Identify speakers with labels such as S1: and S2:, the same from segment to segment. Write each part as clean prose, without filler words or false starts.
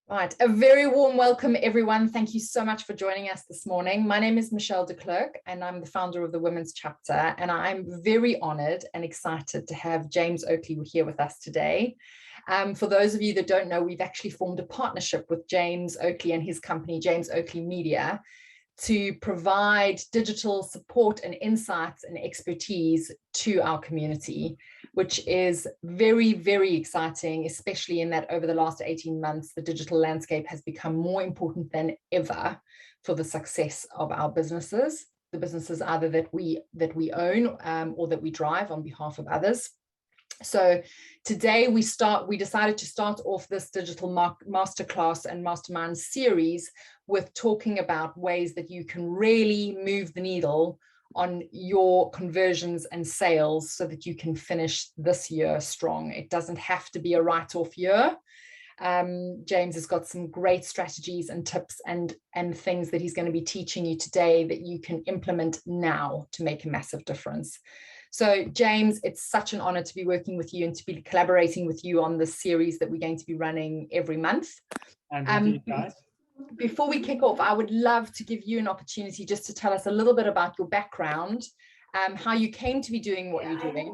S1: Right, a very warm welcome, everyone. Thank you so much for joining us this morning. My name is Michelle de Klerk, and I'm the founder of the Women's Chapter, and I'm very honored and excited to have James Oakley here with us today. For those of you that don't know, we've actually formed a partnership with James Oakley and his company, James Oakley Media, to provide digital support and insights and expertise to our community, which is very, very exciting, especially in that over the last 18 months, the digital landscape has become more important than ever for the success of our businesses, the businesses either that we own or that we drive on behalf of others. So today we decided to start off this digital masterclass and mastermind series with talking about ways that you can really move the needle on your conversions and sales so that you can finish this year strong. It doesn't have to be a write-off year. James has got some great strategies and tips and things that he's going to be teaching you today that you can implement now to make a massive difference. So James, it's such an honor to be working with you and to be collaborating with you on this series that we're going to be running every month.
S2: And guys.
S1: Before we kick off, I would love to give you an opportunity just to tell us a little bit about your background, how you came to be doing what you're doing,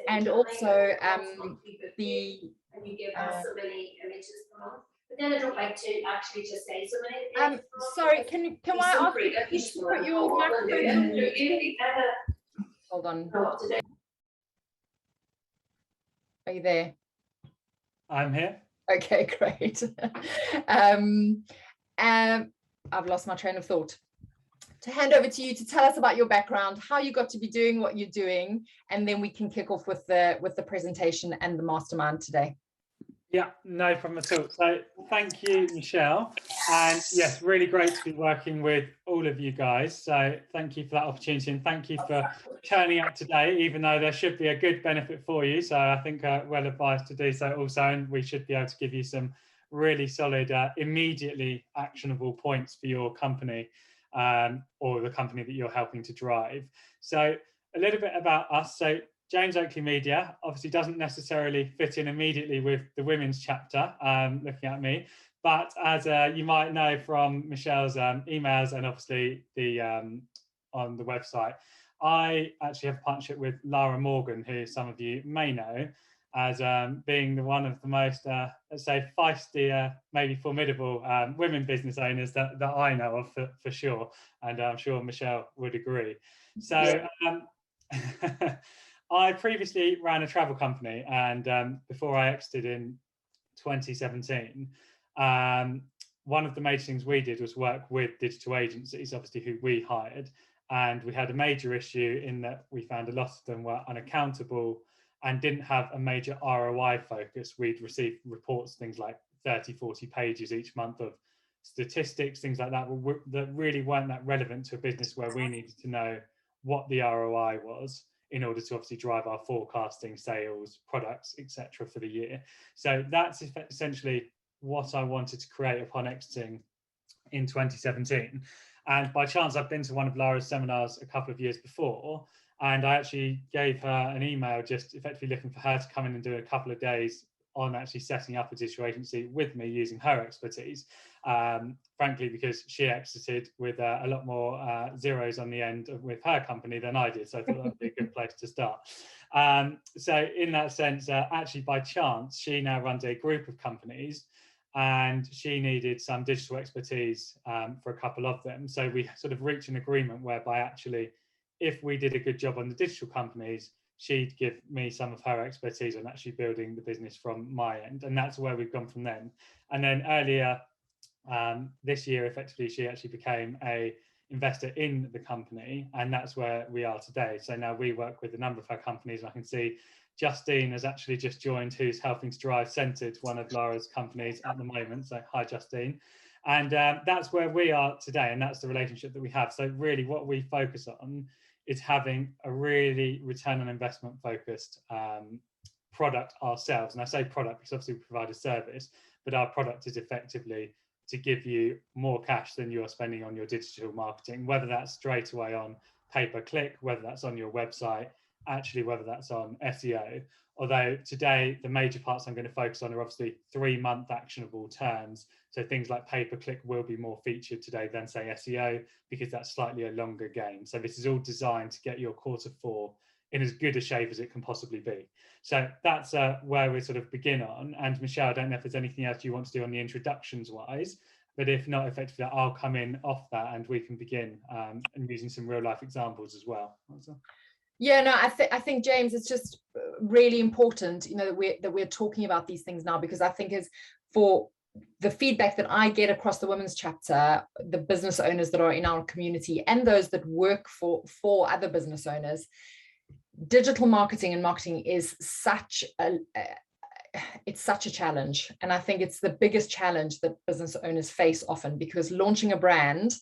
S1: and also the...
S3: And you give us so many images per month. But then I don't like to actually just say so many.
S1: Sorry, can I ask you to put your microphone on mute? Hold on. Are you there?
S2: I'm here.
S1: Okay, great. I've lost my train of thought. To hand over to you to tell us about your background, how you got to be doing what you're doing, and then we can kick off with the presentation and the mastermind today.
S2: Yeah, no problem at all. So thank you, Michelle. And yes, really great to be working with all of you guys. So thank you for that opportunity, and thank you for turning up today, even though there should be a good benefit for you. So I think well advised to do so also, and we should be able to give you some really solid, immediately actionable points for your company or the company that you're helping to drive. So a little bit about us. So James Oakley Media obviously doesn't necessarily fit in immediately with the women's chapter, looking at me, but as you might know from Michelle's emails and obviously the on the website, I actually have a partnership with Lara Morgan, who some of you may know as being one of the most, let's say, feisty, maybe formidable women business owners that I know of for sure, and I'm sure Michelle would agree. So. Yeah. I previously ran a travel company, and before I exited in 2017, one of the major things we did was work with digital agencies, obviously who we hired, and we had a major issue in that we found a lot of them were unaccountable and didn't have a major ROI focus. We'd receive reports, things like 30, 40 pages each month of statistics, things like that, that really weren't that relevant to a business where we needed to know what the ROI was in order to obviously drive our forecasting, sales, products, etc. for the year. So that's essentially what I wanted to create upon exiting in 2017. And by chance, I've been to one of Lara's seminars a couple of years before, and I actually gave her an email just effectively looking for her to come in and do a couple of days on actually setting up a digital agency with me using her expertise, frankly, because she exited with a lot more zeros on the end with her company than I did. So I thought that would be a good place to start. So in that sense, actually by chance, she now runs a group of companies and she needed some digital expertise for a couple of them. So we sort of reached an agreement whereby actually, if we did a good job on the digital companies, she'd give me some of her expertise on actually building the business from my end. And that's where we've gone from then. And then earlier this year, effectively, she actually became a investor in the company. And that's where we are today. So now we work with a number of her companies. I can see Justine has actually just joined, who's helping to drive Centered, one of Lara's companies at the moment. So hi, Justine. And that's where we are today. And that's the relationship that we have. So really what we focus on is having a really return on investment focused product ourselves. And I say product because obviously we provide a service, but our product is effectively to give you more cash than you're spending on your digital marketing, whether that's straight away on pay-per-click, whether that's on your website, actually whether that's on SEO, Although today, the major parts I'm going to focus on are obviously 3-month actionable terms. So things like pay-per-click will be more featured today than, say, SEO, because that's slightly a longer game. So this is all designed to get your Q4 in as good a shape as it can possibly be. So that's where we sort of begin on. And Michelle, I don't know if there's anything else you want to do on the introductions wise, but if not, effectively, I'll come in off that and we can begin and using some real life examples as well.
S1: Yeah, no, I think, James, it's just really important, you know, that we're talking about these things now, because I think is for the feedback that I get across the women's chapter, the business owners that are in our community and those that work for other business owners, digital marketing and marketing is such a challenge. And I think it's the biggest challenge that business owners face often, because launching a brand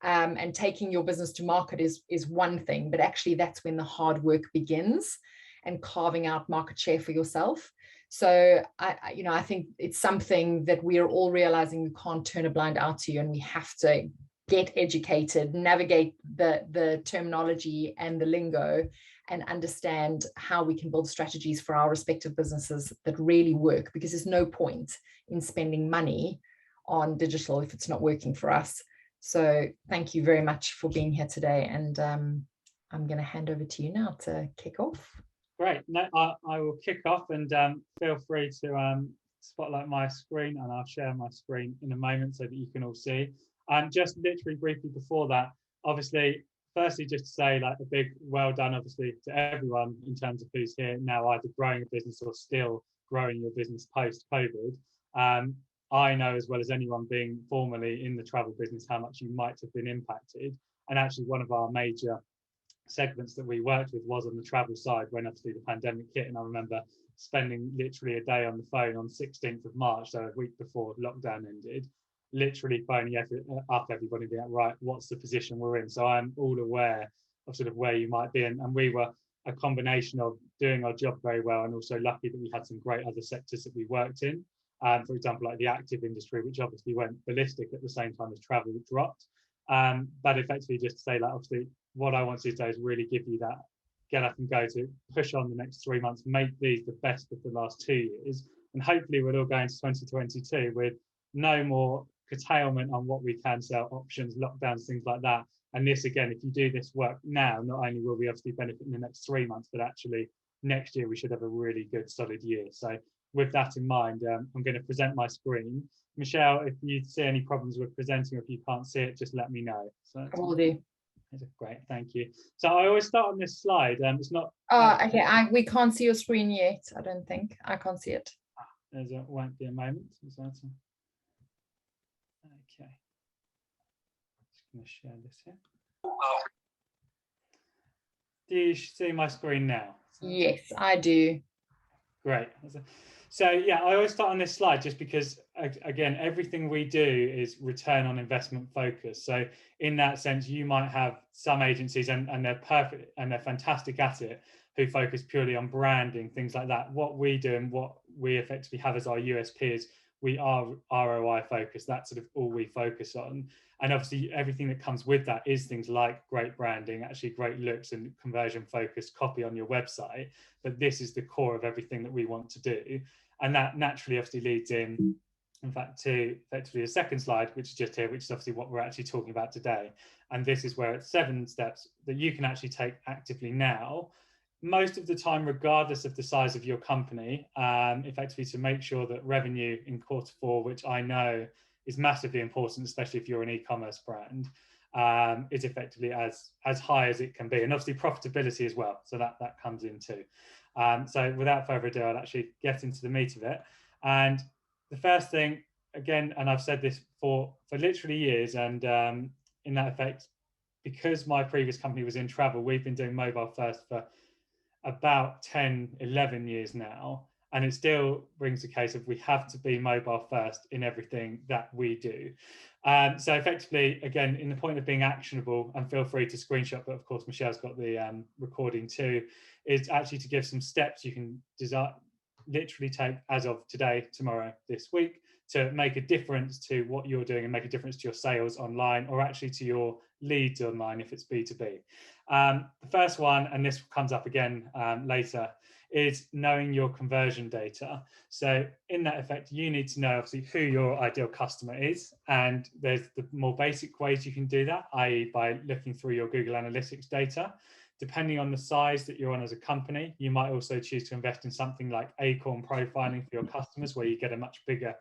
S1: and taking your business to market is one thing, but actually that's when the hard work begins and carving out market share for yourself. So I think it's something that we are all realizing we can't turn a blind eye to, and we have to get educated, navigate the terminology and the lingo, and understand how we can build strategies for our respective businesses that really work, because there's no point in spending money on digital if it's not working for us. So thank you very much for being here today. And I'm going to hand over to you now to kick off.
S2: Great. No, I will kick off, and feel free to spotlight my screen, and I'll share my screen in a moment so that you can all see. And just literally briefly before that, obviously, firstly, just to say like a big well done, obviously, to everyone in terms of who's here now, either growing a business or still growing your business post-COVID. I know as well as anyone being formerly in the travel business how much you might have been impacted. And actually one of our major segments that we worked with was on the travel side when obviously the pandemic hit. And I remember spending literally a day on the phone on 16th of March, so a week before lockdown ended, literally phoning up everybody, being like, right, what's the position we're in? So I'm all aware of sort of where you might be. And we were a combination of doing our job very well and also lucky that we had some great other sectors that we worked in. For example, like the active industry, which obviously went ballistic at the same time as travel dropped. But effectively, just to say, like, obviously, what I want to do today is really give you that get up and go to push on the next 3 months, make these the best of the last 2 years. And hopefully we'll all go into 2022 with no more curtailment on what we can sell, options, lockdowns, things like that. And this, again, if you do this work now, not only will we obviously benefit in the next 3 months, but actually next year we should have a really good solid year. So with that in mind, I'm going to present my screen. Michelle, if you see any problems with presenting or if you can't see it, just let me know. So
S1: I will do.
S2: Great, thank you. So I always start on this slide. It's not.
S1: Okay, we can't see your screen yet. I don't think I can't see it.
S2: There won't be a moment. Okay. Just going to share this here. Do you see my screen now?
S1: Yes, I do.
S2: Great. So yeah, I always start on this slide just because, again, everything we do is return on investment focused. So in that sense, you might have some agencies and they're perfect and they're fantastic at it, who focus purely on branding, things like that. What we do and what we effectively have as our USP is we are ROI focused. That's sort of all we focus on. And obviously everything that comes with that is things like great branding, actually great looks and conversion focused copy on your website. But this is the core of everything that we want to do. And that naturally obviously leads in fact, to effectively a second slide, which is just here, which is obviously what we're actually talking about today. And this is where it's 7 steps that you can actually take actively now, most of the time, regardless of the size of your company, effectively to make sure that revenue in Q4, which I know is massively important, especially if you're an e-commerce brand, is effectively as high as it can be. And obviously profitability as well. So that comes in too. So without further ado, I'll actually get into the meat of it. And the first thing, again, and I've said this for literally years, and in that effect, because my previous company was in travel, we've been doing mobile first for about 10, 11 years now. And it still brings the case of we have to be mobile first in everything that we do. So effectively, again, in the point of being actionable, and feel free to screenshot, but of course, Michelle's got the recording too, is actually to give some steps you can literally take as of today, tomorrow, this week, to make a difference to what you're doing and make a difference to your sales online, or actually to your leads online if it's B2B. The first one, and this comes up again later, is knowing your conversion data. So in that effect, you need to know obviously who your ideal customer is. And there's the more basic ways you can do that, i.e. by looking through your Google Analytics data. Depending on the size that you're on as a company, you might also choose to invest in something like Acorn profiling for your customers, where you get a much bigger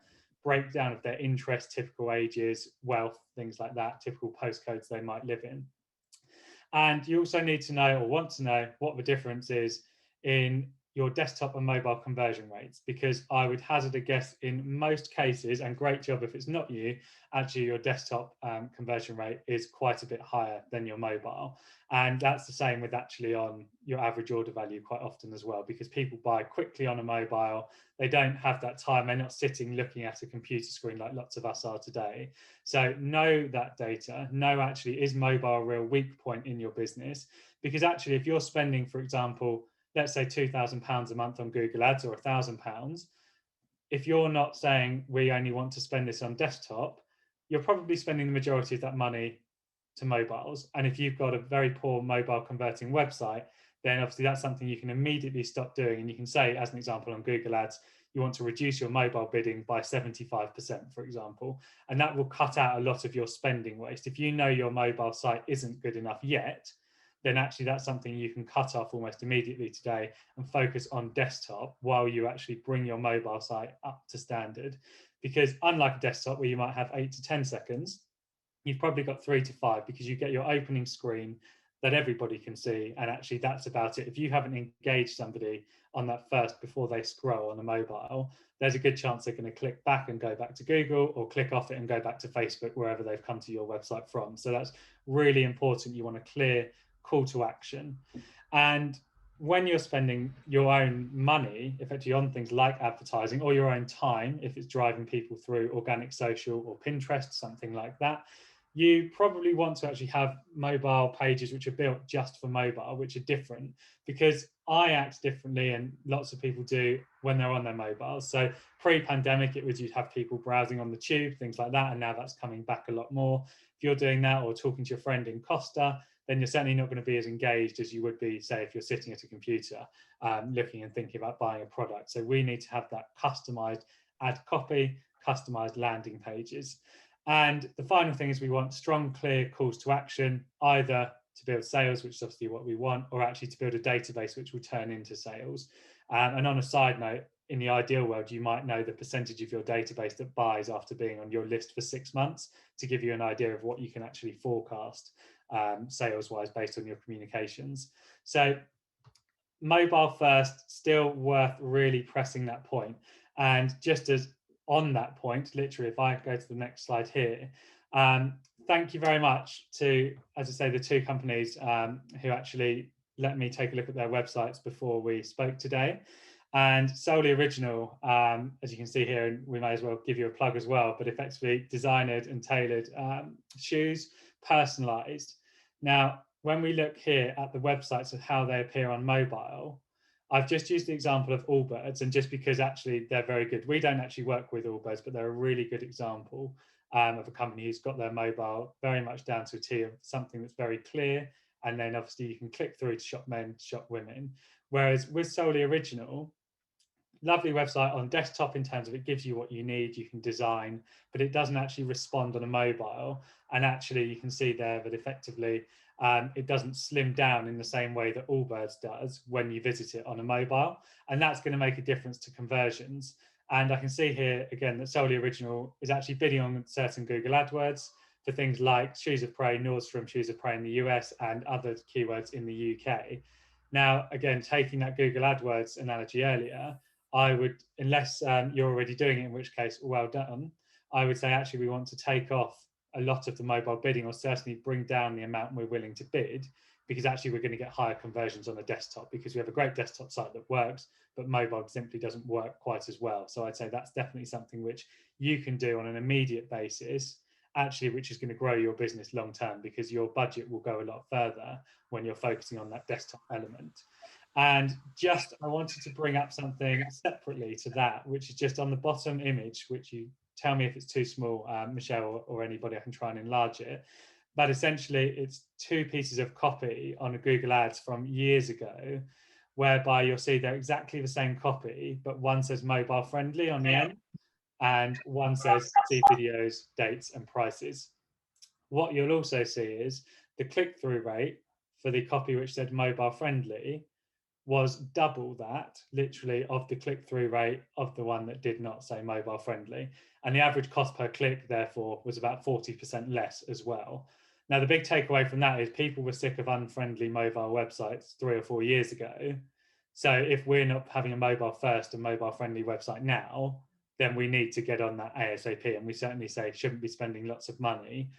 S2: breakdown of their interests, typical ages, wealth, things like that, typical postcodes they might live in. And you also need to know, or want to know, what the difference is in your desktop and mobile conversion rates, because I would hazard a guess in most cases, and great job if it's not you, actually your desktop conversion rate is quite a bit higher than your mobile. And that's the same with actually on your average order value quite often as well, because people buy quickly on a mobile. They don't have that time. They're not sitting looking at a computer screen like lots of us are today. So know that data. Know actually, is mobile a real weak point in your business? Because actually, if you're spending, for example, let's say £2,000 a month on Google Ads, or £1,000, if you're not saying we only want to spend this on desktop, you're probably spending the majority of that money to mobiles. And if you've got a very poor mobile converting website, then obviously that's something you can immediately stop doing. And you can say, as an example, on Google Ads, you want to reduce your mobile bidding by 75%, for example, and that will cut out a lot of your spending waste. If you know your mobile site isn't good enough yet, then actually that's something you can cut off almost immediately today and focus on desktop while you actually bring your mobile site up to standard. Because unlike a desktop where you might have 8 to 10 seconds, you've probably got 3 to 5, because you get your opening screen that everybody can see, and actually that's about it. If you haven't engaged somebody on that first before they scroll on a mobile, there's a good chance they're going to click back and go back to Google, or click off it and go back to Facebook, wherever they've come to your website from. So that's really important. You want a clear call to action. And when you're spending your own money effectively on things like advertising, or your own time, if it's driving people through organic social or Pinterest, something like that, you probably want to actually have mobile pages which are built just for mobile, which are different, because I act differently and lots of people do when they're on their mobiles. So pre-pandemic, it was you'd have people browsing on the tube, things like that, and now that's coming back a lot more. If you're doing that, or talking to your friend in Costa, then you're certainly not going to be as engaged as you would be, say, if you're sitting at a computer looking and thinking about buying a product. So we need to have that customized ad copy, customized landing pages. And the final thing is we want strong, clear calls to action, either to build sales, which is obviously what we want, or actually to build a database which will turn into sales. And on a side note, in the ideal world, you might know the percentage of your database that buys after being on your list for 6 months, to give you an idea of what you can actually forecast sales-wise based on your communications. So mobile first, still worth really pressing that point. And just as on that point, literally, if I go to the next slide here, thank you very much to, as I say, the two companies who actually let me take a look at their websites before we spoke today. And Solely Original, as you can see here, and we may as well give you a plug as well, but effectively designed and tailored shoes, personalized. Now, when we look here at the websites of how they appear on mobile, I've just used the example of Allbirds, and just because actually they're very good. We don't actually work with Allbirds, but they're a really good example of a company who's got their mobile very much down to a T, of something that's very clear. And then obviously you can click through to shop men, shop women. Whereas with Solely Original, lovely website on desktop in terms of it gives you what you need, you can design, but it doesn't actually respond on a mobile. And actually you can see there that effectively it doesn't slim down in the same way that Allbirds does when you visit it on a mobile. And that's going to make a difference to conversions. And I can see here again that Solely Original is actually bidding on certain Google AdWords for things like Shoes of Prey, Nordstrom Shoes of Prey in the US, and other keywords in the UK. Now, again, taking that Google AdWords analogy earlier, I would, unless you're already doing it, in which case, well done, I would say actually we want to take off a lot of the mobile bidding, or certainly bring down the amount we're willing to bid, because actually we're going to get higher conversions on the desktop, because we have a great desktop site that works, but mobile simply doesn't work quite as well. So I'd say that's definitely something which you can do on an immediate basis, actually, which is going to grow your business long term, because your budget will go a lot further when you're focusing on that desktop element. And just, I wanted to bring up something separately to that, which is just on the bottom image, which you tell me if it's too small, Michelle, or anybody, I can try and enlarge it. But essentially, it's two pieces of copy on a Google Ads from years ago, whereby you'll see they're exactly the same copy, but one says mobile friendly on the end and one says see videos, dates and prices. What you'll also see is the click-through rate for the copy which said mobile friendly was double that, literally, of the click-through rate of the one that did not say mobile friendly. And the average cost per click, therefore, was about 40% less as well. Now, the big takeaway from that is people were sick of unfriendly mobile websites 3 or 4 years ago. So if we're not having a mobile first and mobile friendly website now, then we need to get on that ASAP. And we certainly say shouldn't be spending lots of money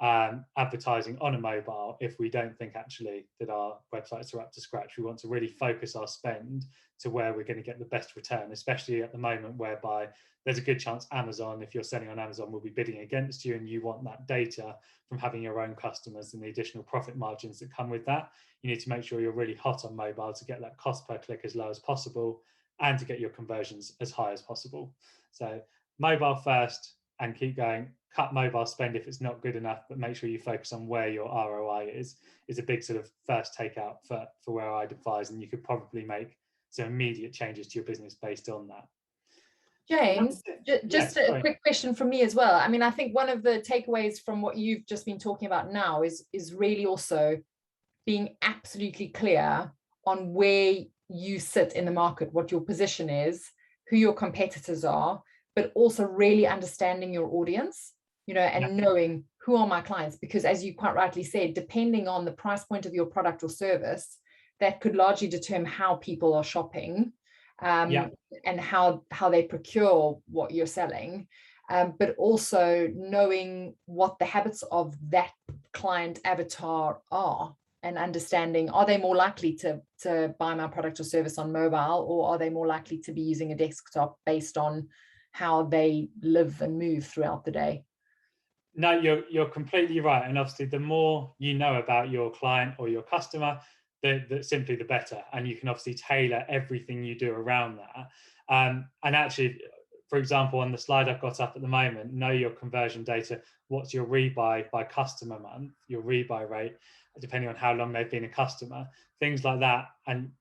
S2: advertising on a mobile if we don't think actually that our websites are up to scratch. We want to really focus our spend to where we're going to get the best return, especially at the moment whereby there's a good chance Amazon, if you're selling on Amazon, will be bidding against you, and you want that data from having your own customers and the additional profit margins that come with that. You need to make sure you're really hot on mobile to get that cost per click as low as possible and to get your conversions as high as possible. So mobile first and keep going. Cut mobile spend if it's not good enough, but make sure you focus on where your ROI is a big sort of first takeout for where I'd advise, and you could probably make some immediate changes to your business based on that.
S1: James, just a quick question from me as well. I mean, I think one of the takeaways from what you've just been talking about now is really also being absolutely clear on where you sit in the market, what your position is, who your competitors are, but also really understanding your audience, you know, and knowing who are my clients, because as you quite rightly said, depending on the price point of your product or service, that could largely determine how people are shopping, and how they procure what you're selling, but also knowing what the habits of that client avatar are, and understanding, are they more likely to buy my product or service on mobile, or are they more likely to be using a desktop based on how they live and move throughout the day?
S2: No, you're completely right. And obviously, the more you know about your client or your customer, simply the better. And you can obviously tailor everything you do around that. And actually, for example, on the slide I've got up at the moment, know your conversion data. What's your rebuy by customer month, your rebuy rate, depending on how long they've been a customer, things like that. And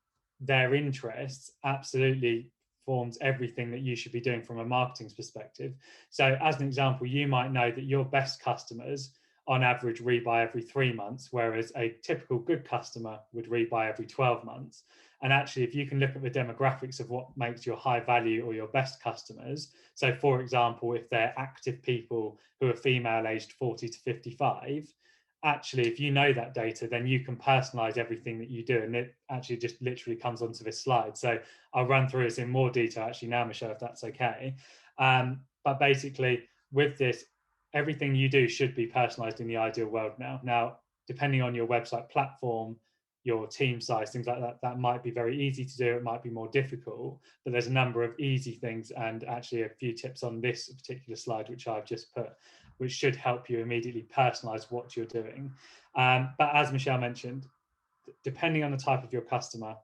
S2: their interests absolutely forms everything that you should be doing from a marketing perspective. So as an example, you might know that your best customers on average rebuy every 3 months, whereas a typical good customer would rebuy every 12 months. And actually, if you can look at the demographics of what makes your high value or your best customers, so for example, if they're active people who are female aged 40 to 55, actually, if you know that data, then you can personalize everything that you do. And it actually just literally comes onto this slide. So I'll run through this in more detail actually now, Michelle, if that's okay. But basically with this, everything you do should be personalized in the ideal world now. Now, depending on your website platform, your team size, things like that, that might be very easy to do. It might be more difficult, but there's a number of easy things and actually a few tips on this particular slide, which I've just put, which should help you immediately personalize what you're doing. But as Michelle mentioned, depending on the type of your customer,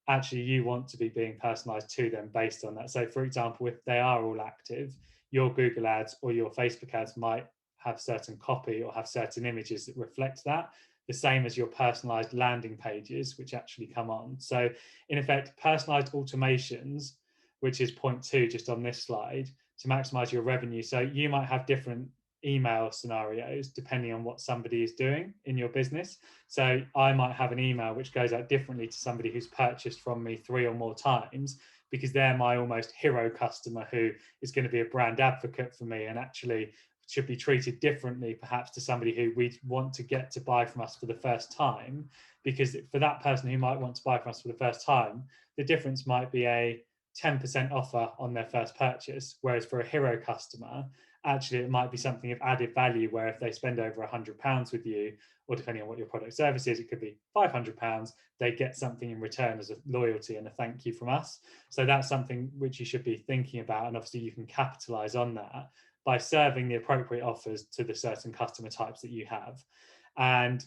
S2: actually you want to be being personalized to them based on that. So for example, if they are all active, your Google ads or your Facebook ads might have certain copy or have certain images that reflect that, the same as your personalized landing pages, which actually come on. So in effect, personalized automations, which is point 2 just on this slide, to maximize your revenue. So you might have different email scenarios depending on what somebody is doing in your business. So I might have an email which goes out differently to somebody who's purchased from me 3 or more times, because they're my almost hero customer who is going to be a brand advocate for me and actually should be treated differently perhaps to somebody who we want to get to buy from us for the first time. Because for that person who might want to buy from us for the first time, the difference might be a 10% offer on their first purchase, whereas for a hero customer, actually it might be something of added value, where if they spend over £100 with you, or depending on what your product service is, it could be £500, they get something in return as a loyalty and a thank you from us. So that's something which you should be thinking about, and obviously you can capitalize on that by serving the appropriate offers to the certain customer types that you have. And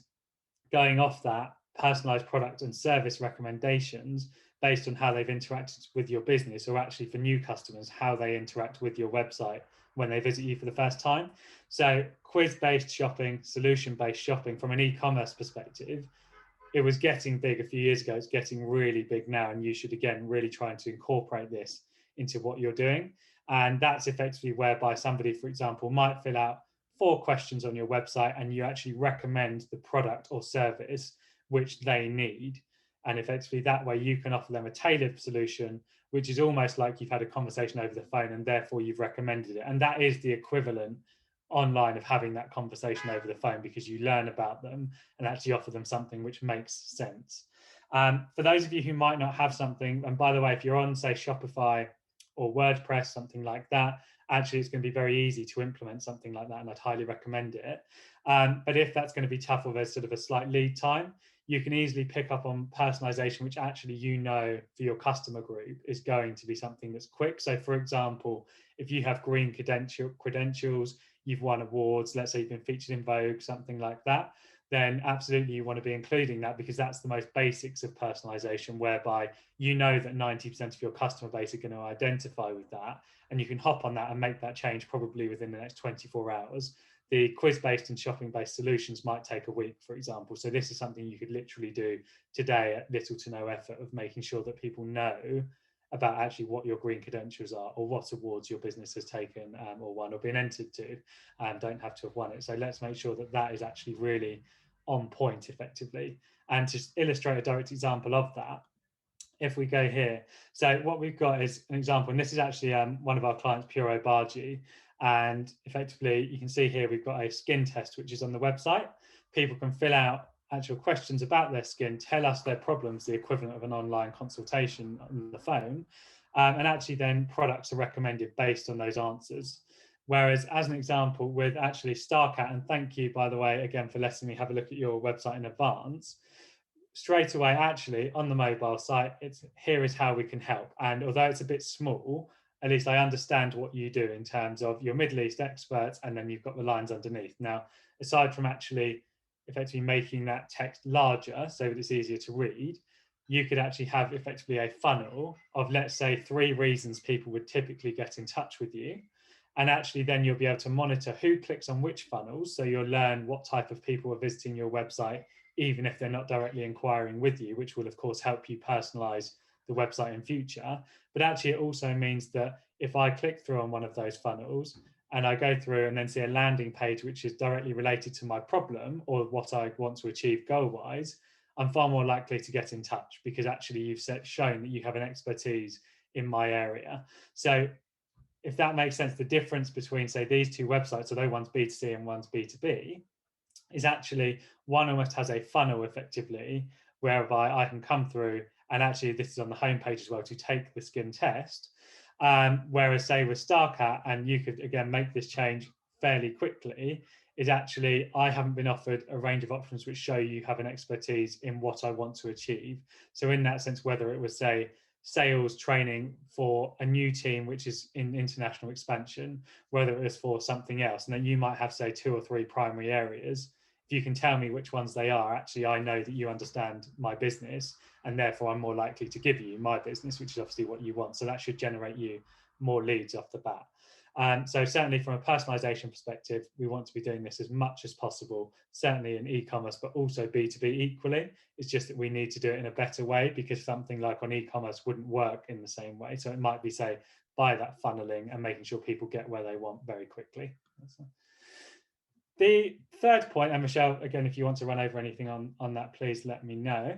S2: going off that, personalized product and service recommendations based on how they've interacted with your business, or actually for new customers, how they interact with your website when they visit you for the first time. So quiz-based shopping, solution-based shopping from an e-commerce perspective, it was getting big a few years ago. It's getting really big now, and you should again really try to incorporate this into what you're doing. And that's effectively whereby somebody, for example, might fill out 4 questions on your website, and you actually recommend the product or service which they need. And effectively that way you can offer them a tailored solution, which is almost like you've had a conversation over the phone and therefore you've recommended it. And that is the equivalent online of having that conversation over the phone, because you learn about them and actually offer them something which makes sense. For those of you who might not have something, and by the way, if you're on, say, Shopify or WordPress, something like that, actually it's going to be very easy to implement something like that, and I'd highly recommend it. But if that's going to be tough, or there's sort of a slight lead time, you can easily pick up on personalization, which actually for your customer group is going to be something that's quick. So for example, if you have green credentials, you've won awards, let's say you've been featured in Vogue, something like that, then absolutely you want to be including that, because that's the most basics of personalization, whereby you know that 90% of your customer base are going to identify with that, and you can hop on that and make that change probably within the next 24 hours. The quiz-based and shopping-based solutions might take a week, for example. So this is something you could literally do today at little to no effort, of making sure that people know about actually what your green credentials are, or what awards your business has taken or won or been entered to, and don't have to have won it. So let's make sure that that is actually really on point effectively. And to illustrate a direct example of that, if we go here, so what we've got is an example, and this is actually one of our clients, Puro Bargi, and effectively you can see here we've got a skin test which is on the website. People can fill out actual questions about their skin, tell us their problems, the equivalent of an online consultation on the phone, and actually then products are recommended based on those answers. Whereas as an example with actually StarCat, and thank you by the way again for letting me have a look at your website in advance, straight away actually on the mobile site, it's here is how we can help. And although it's a bit small, at least I understand what you do in terms of your Middle East experts, and then you've got the lines underneath. Now, aside from actually effectively making that text larger so that it's easier to read, you could actually have effectively a funnel of, let's say, 3 reasons people would typically get in touch with you. And actually then you'll be able to monitor who clicks on which funnels. So you'll learn what type of people are visiting your website, even if they're not directly inquiring with you, which will of course help you personalize the website in future. But actually it also means that if I click through on one of those funnels and I go through and then see a landing page which is directly related to my problem or what I want to achieve goal-wise, I'm far more likely to get in touch, because actually you've shown that you have an expertise in my area. So if that makes sense, the difference between, say, these 2 websites, although one's B2C and one's B2B, is actually one almost has a funnel effectively, whereby I can come through, and actually this is on the homepage as well, to take the skin test. Whereas say with StarCat, and you could again make this change fairly quickly, is actually I haven't been offered a range of options which show you have an expertise in what I want to achieve. So in that sense, whether it was, say, sales training for a new team which is in international expansion, whether it was for something else, and then you might have, say, 2 or 3 primary areas. If you can tell me which ones they are, actually I know that you understand my business, and therefore I'm more likely to give you my business, which is obviously what you want. So that should generate you more leads off the bat. So certainly from a personalization perspective, we want to be doing this as much as possible, certainly in e-commerce, but also B2B equally. It's just that we need to do it in a better way, because something like on e-commerce wouldn't work in the same way. So it might be, say, by that funneling and making sure people get where they want very quickly. The third point, and Michelle, again, if you want to run over anything on that, please let me know.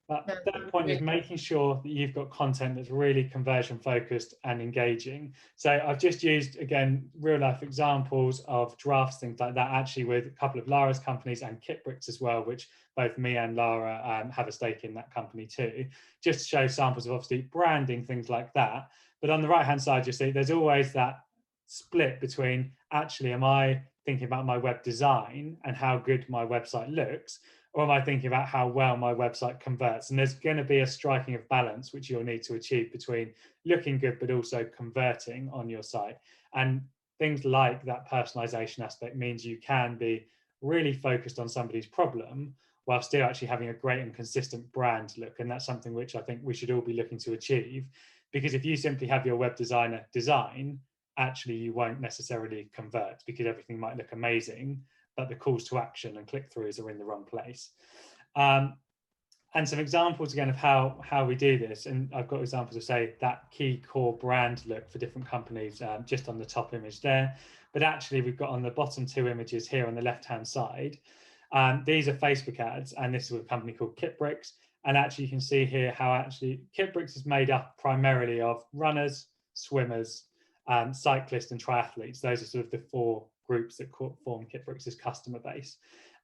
S2: But the third point is making sure that you've got content that's really conversion focused and engaging. So I've just used, again, real life examples of drafts, things like that, actually with a couple of Lara's companies and Kitbricks as well, which both me and Lara have a stake in that company too, just to show samples of obviously branding, things like that. But on the right hand side, you see there's always that split between, actually, am I thinking about my web design and how good my website looks, or am I thinking about how well my website converts? And there's going to be a striking of balance which you'll need to achieve between looking good but also converting on your site. And things like that personalization aspect means you can be really focused on somebody's problem while still actually having a great and consistent brand look. And that's something which I think we should all be looking to achieve, because if you simply have your web designer design, actually you won't necessarily convert, because everything might look amazing, but the calls to action and click-throughs are in the wrong place. And some examples again of how we do this, and I've got examples of, say, that key core brand look for different companies just on the top image there. But actually we've got on the bottom two images here on the left hand side, these are Facebook ads, and this is with a company called Kitbricks. And actually you can see here how actually Kitbricks is made up primarily of runners, swimmers, cyclists and triathletes. Those are sort of the four groups that form Kitbricks' customer base.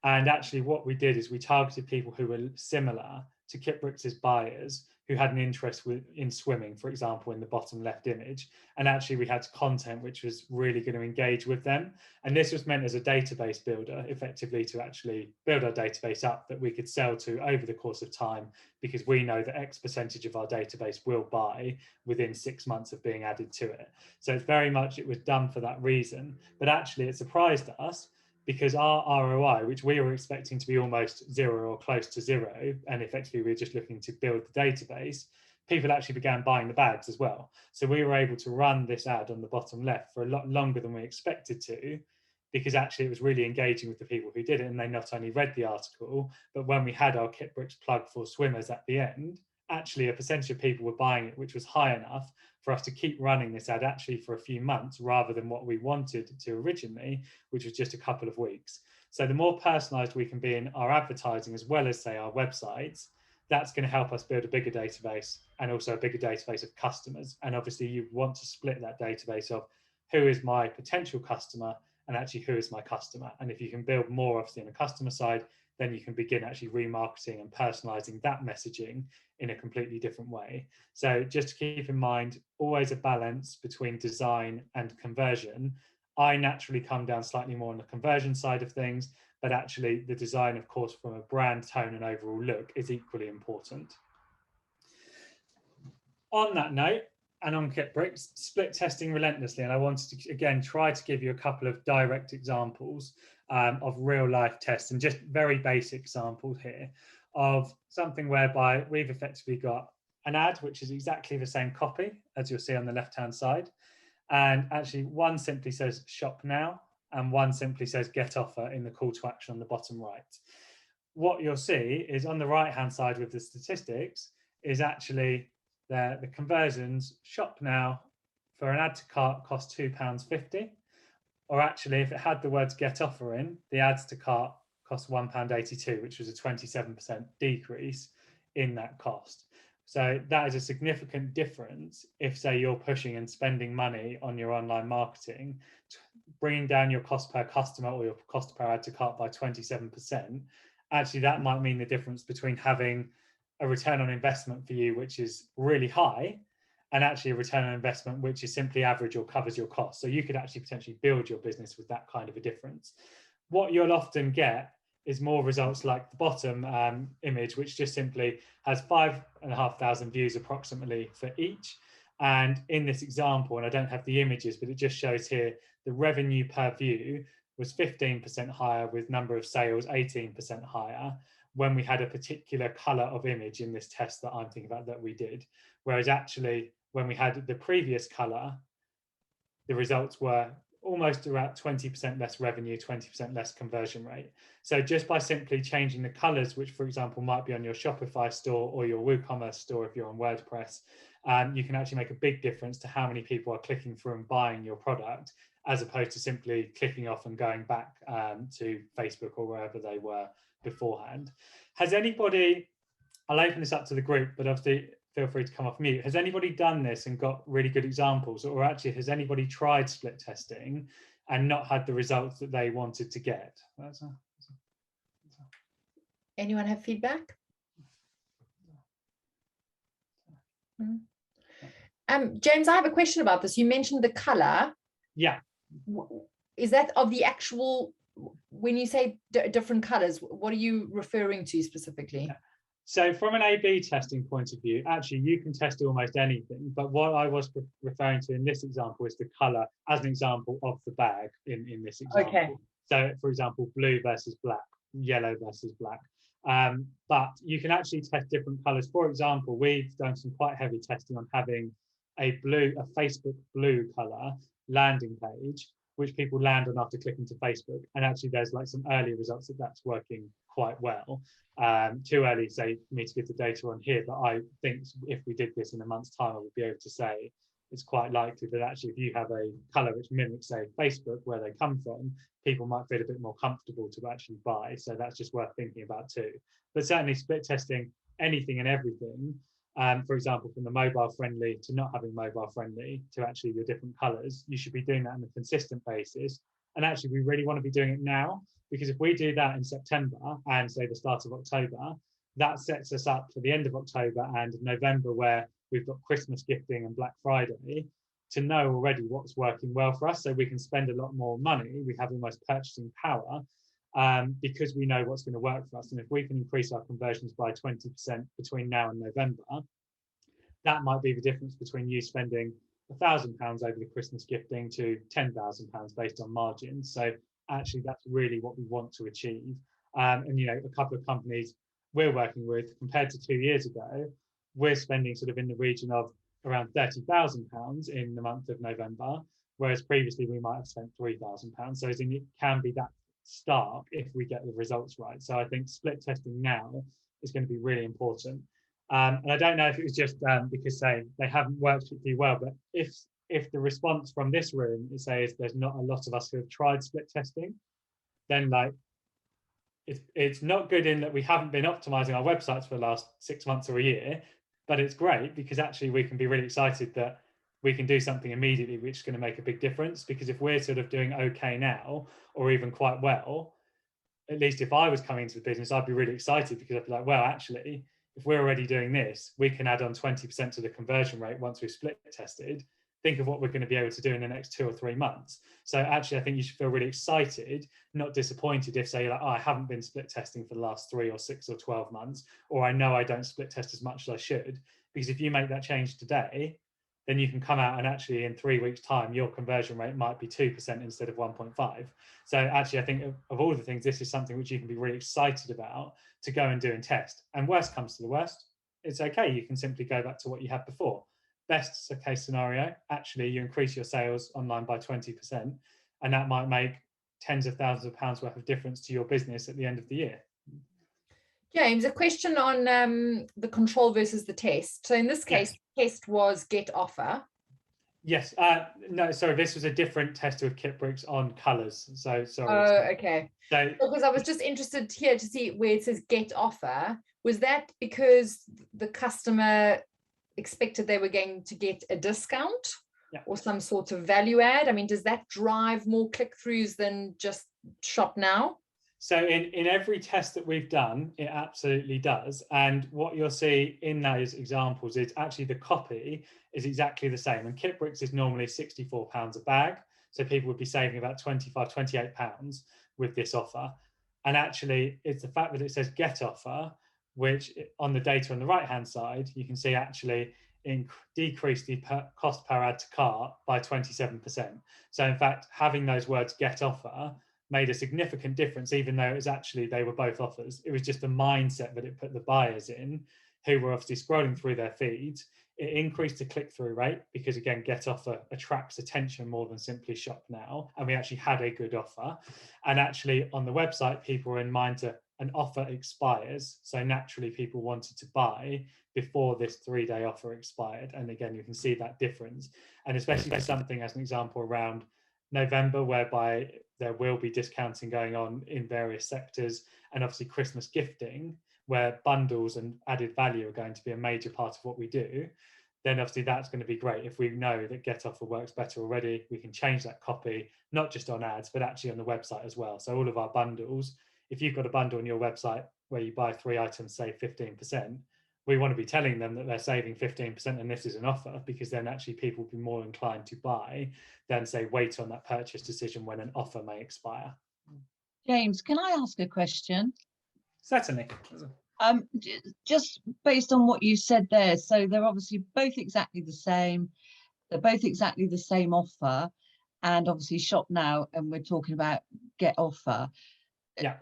S2: And actually what we did is we targeted people who were similar to Kitbricks' buyers, who had an interest in swimming, for example, in the bottom left image. And actually we had content which was really going to engage with them. And this was meant as a database builder, effectively, to actually build our database up that we could sell to over the course of time, because we know that X percentage of our database will buy within 6 months of being added to it. So it's very much, it was done for that reason. But actually it surprised us, because our ROI, which we were expecting to be almost zero or close to zero, and effectively we were just looking to build the database, people actually began buying the bags as well. So we were able to run this ad on the bottom left for a lot longer than we expected to, because actually it was really engaging with the people who did it, and they not only read the article, but when we had our Kitbricks plug for swimmers at the end, actually a percentage of people were buying it, which was high enough for us to keep running this ad actually for a few months, rather than what we wanted to originally, which was just a couple of weeks. So the more personalized we can be in our advertising, as well as, say, our websites, that's going to help us build a bigger database, and also a bigger database of customers. And obviously you want to split that database of who is my potential customer and actually who is my customer. And if you can build more obviously on the customer side, then you can begin actually remarketing and personalizing that messaging in a completely different way. So just to keep in mind, always a balance between design and conversion. I naturally come down slightly more on the conversion side of things, but actually the design, of course, from a brand tone and overall look is equally important. On that note, and on Kitbricks, split testing relentlessly. And I wanted to, again, try to give you a couple of direct examples of real life tests, and just very basic examples here of something whereby we've effectively got an ad which is exactly the same copy as you'll see on the left hand side, and actually one simply says shop now and one simply says get offer in the call to action on the bottom right. What you'll see is on the right hand side with the statistics is actually the conversions. Shop now for an add to cart cost £2.50, or actually if it had the words get offer in, the adds to cart cost £1.82, which was a 27% decrease in that cost. So that is a significant difference if, say, you're pushing and spending money on your online marketing, bringing down your cost per customer or your cost per add to cart by 27%. Actually, that might mean the difference between having a return on investment for you, which is really high, and actually a return on investment which is simply average or covers your costs. So you could actually potentially build your business with that kind of a difference. What you'll often get is more results like the bottom image, which just simply has 5,500 views approximately for each. And in this example, and I don't have the images, but it just shows here the revenue per view was 15% higher, with number of sales 18% higher, when we had a particular color of image in this test that I'm thinking about that we did. Whereas actually when we had the previous color, the results were almost about 20% less revenue, 20% less conversion rate. So just by simply changing the colors, which for example might be on your Shopify store or your WooCommerce store if you're on WordPress, you can actually make a big difference to how many people are clicking through and buying your product, as opposed to simply clicking off and going back to Facebook or wherever they were beforehand. Has anybody, I'll open this up to the group, but obviously feel free to come off mute. Has anybody done this and got really good examples, or actually has anybody tried split testing and not had the results that they wanted to get?
S1: Anyone have feedback? James, I have a question about this. You mentioned the color.
S2: Yeah.
S1: Is that of the actual, when you say different colors, what are you referring to specifically?
S2: Yeah. So from an A/B testing point of view, actually you can test almost anything, but what I was referring to in this example is the color as an example of the bag in this example.
S1: Okay.
S2: So for example, blue versus black, yellow versus black. But you can actually test different colors. For example, we've done some quite heavy testing on having a Facebook blue color landing page, which people land on after clicking to Facebook. And actually there's like some early results that that's working quite well. Too early to say for me to give the data on here, but I think if we did this in a month's time, I would be able to say it's quite likely that actually if you have a colour which mimics, say, Facebook, where they come from, people might feel a bit more comfortable to actually buy. So that's just worth thinking about too. But certainly split testing anything and everything, for example, from the mobile friendly to not having mobile friendly to actually your different colours, you should be doing that on a consistent basis. And actually, we really want to be doing it now, because if we do that in September and say the start of October, that sets us up for the end of October and November, where we've got Christmas gifting and Black Friday, to know already what's working well for us, so we can spend a lot more money. We have almost purchasing power, because we know what's going to work for us. And if we can increase our conversions by 20% between now and November, that might be the difference between you spending £1,000 over the Christmas gifting to £10,000 based on margins. So actually, that's really what we want to achieve. And you know, a couple of companies we're working with, compared to 2 years ago, we're spending sort of in the region of around £30,000 in the month of November, whereas previously we might have spent £3,000. So it can be that stark if we get the results right. So I think split testing now is going to be really important. And I don't know if it was just because say they haven't worked particularly well, but if the response from this room is say there's not a lot of us who have tried split testing, then like it's not good in that we haven't been optimizing our websites for the last 6 months or a year, but it's great because actually we can be really excited that we can do something immediately which is going to make a big difference. Because if we're sort of doing okay now or even quite well, at least if I was coming into the business, I'd be really excited, because I'd be like, well, actually, if we're already doing this, we can add on 20% to the conversion rate once we've split tested. Think of what we're going to be able to do in the next 2 or 3 months. So actually, I think you should feel really excited, not disappointed if say like, oh, I haven't been split testing for the last 3 or 6 or 12 months, or I know I don't split test as much as I should. Because if you make that change today, then you can come out and actually in 3 weeks' time, your conversion rate might be 2% instead of 1.5. So actually, I think of all the things, this is something which you can be really excited about to go and do and test. And worst comes to the worst, it's okay. You can simply go back to what you had before. Best case scenario, actually, you increase your sales online by 20%, and that might make tens of thousands of pounds worth of difference to your business at the end of the year.
S1: James, a question on the control versus the test. So in this case,
S2: yes.
S1: The test was get offer.
S2: Yes. No, sorry, this was a different test with Kitbricks on colours. So sorry.
S1: Oh, okay.
S2: So
S1: because I was just interested here to see where it says get offer. Was that because the customer expected they were going to get a discount or some sort of value add? I mean, does that drive more click-throughs than just shop now?
S2: So in every test that we've done, it absolutely does. And what you'll see in those examples is actually the copy is exactly the same. And Kitbricks is normally £64 a bag. So people would be saving about £25, £28 with this offer. And actually, it's the fact that it says get offer, which on the data on the right-hand side, you can see actually decrease the cost per add to cart by 27%. So in fact, having those words get offer made a significant difference, even though it was actually, they were both offers. It was just the mindset that it put the buyers in, who were obviously scrolling through their feeds. It increased the click-through rate because, again, get offer attracts attention more than simply shop now. And we actually had a good offer. And actually on the website, people were in mind to an offer expires. So naturally people wanted to buy before this 3-day offer expired. And again, you can see that difference. And especially for something as an example around November, whereby there will be discounting going on in various sectors, and obviously Christmas gifting, where bundles and added value are going to be a major part of what we do, then obviously that's going to be great. If we know that get offer works better already, we can change that copy, not just on ads, but actually on the website as well. So all of our bundles, if you've got a bundle on your website where you buy 3 items, say 15%, we want to be telling them that they're saving 15% and this is an offer, because then actually people will be more inclined to buy than say wait on that purchase decision when an offer may expire.
S4: James, can I ask a question?
S2: Certainly.
S4: Just based on what you said there, so they're obviously both exactly the same. They're both exactly the same offer, and obviously shop now, and we're talking about get offer.
S2: Yeah.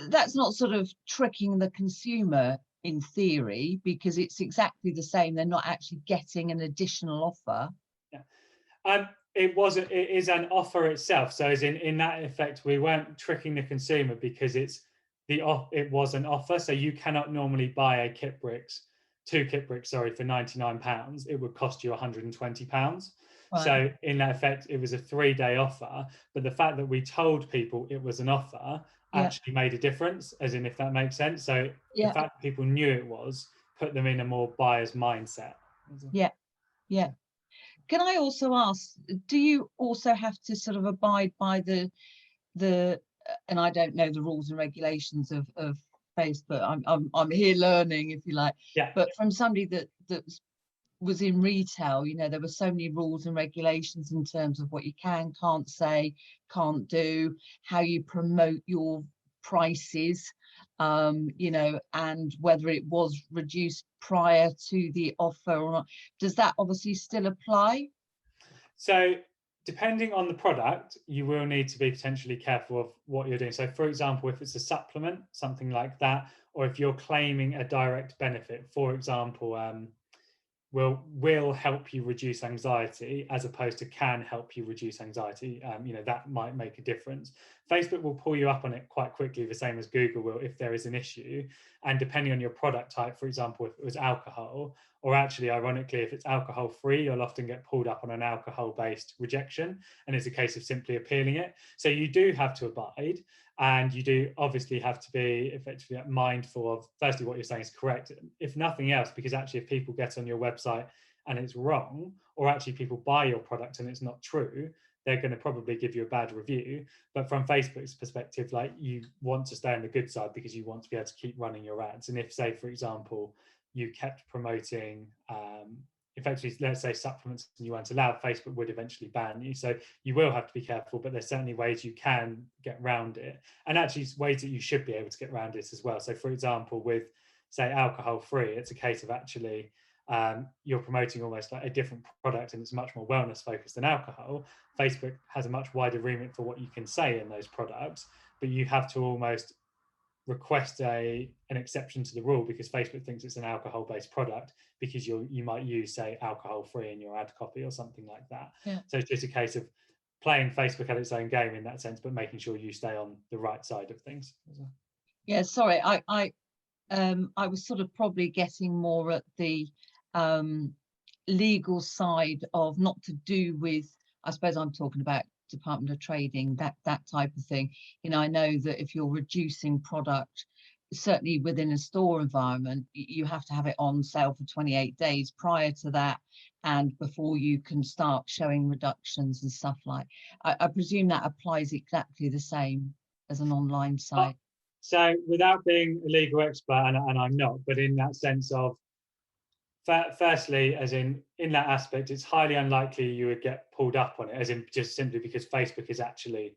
S4: That's not sort of tricking the consumer in theory, because it's exactly the same. They're not actually getting an additional offer.
S2: Yeah. It is an offer itself. So as in that effect, we weren't tricking the consumer, because it's it was an offer. So you cannot normally buy two kit bricks, sorry, for £99. It would cost you £120.
S4: Right.
S2: So in that effect, it was a 3-day offer. But the fact that we told people it was an offer actually made a difference, as in, if that makes sense. So the fact that people knew it was put them in a more buyer's mindset.
S4: Yeah. Can I also ask, do you also have to sort of abide by the and I don't know the rules and regulations of Facebook. I'm here learning, if you like.
S2: Yeah.
S4: But from somebody that was in retail, you know, there were so many rules and regulations in terms of what you can't say, can't do, how you promote your prices, you know, and whether it was reduced prior to the offer or not. Does that obviously still apply?
S2: So depending on the product, you will need to be potentially careful of what you're doing. So for example, if it's a supplement, something like that, or if you're claiming a direct benefit, for example, will help you reduce anxiety, as opposed to can help you reduce anxiety, you know, that might make a difference. Facebook will pull you up on it quite quickly, the same as Google will, if there is an issue. And depending on your product type, for example, if it was alcohol, or actually, ironically, if it's alcohol free, you'll often get pulled up on an alcohol based rejection, and it's a case of simply appealing it. So you do have to abide, and you do obviously have to be effectively mindful of, firstly, what you're saying is correct, if nothing else, because actually if people get on your website and it's wrong, or actually people buy your product and it's not true, they're going to probably give you a bad review. But from Facebook's perspective, like, you want to stay on the good side because you want to be able to keep running your ads. And if, say, for example, you kept promoting effectively, let's say, supplements, and you weren't allowed, Facebook would eventually ban you. So you will have to be careful, but there's certainly ways you can get around it, and actually ways that you should be able to get around it as well. So for example, with, say, alcohol free, it's a case of actually you're promoting almost like a different product, and it's much more wellness focused than alcohol. Facebook has a much wider remit for what you can say in those products, but you have to almost request an exception to the rule, because Facebook thinks it's an alcohol based product, because you might use, say, alcohol free in your ad copy or something like that. So it's just a case of playing Facebook at its own game in that sense, but making sure you stay on the right side of things.
S4: Sorry, I was sort of probably getting more at the legal side of, not to do with, I suppose I'm talking about Department of Trading, that type of thing. You know, I know that if you're reducing product, certainly within a store environment, you have to have it on sale for 28 days prior to that, and before you can start showing reductions and stuff like. I presume that applies exactly the same as an online site.
S2: So without being a legal expert, and I'm not, but in that sense of, firstly, as in that aspect, it's highly unlikely you would get pulled up on it, as in just simply because Facebook is actually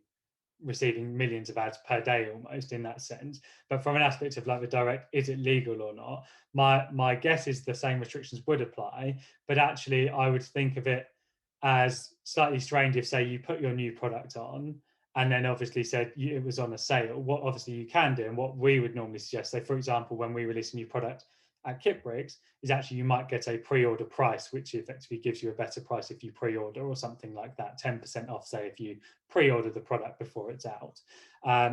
S2: receiving millions of ads per day almost in that sense. But from an aspect of like the direct, is it legal or not, my guess is the same restrictions would apply. But actually, I would think of it as slightly strange if, say, you put your new product on and then obviously said it was on a sale. What obviously you can do, and what we would normally suggest, so for example, when we release a new product at Kitbricks, is actually you might get a pre-order price, which effectively gives you a better price if you pre-order, or something like that, 10% off, say, if you pre-order the product before it's out.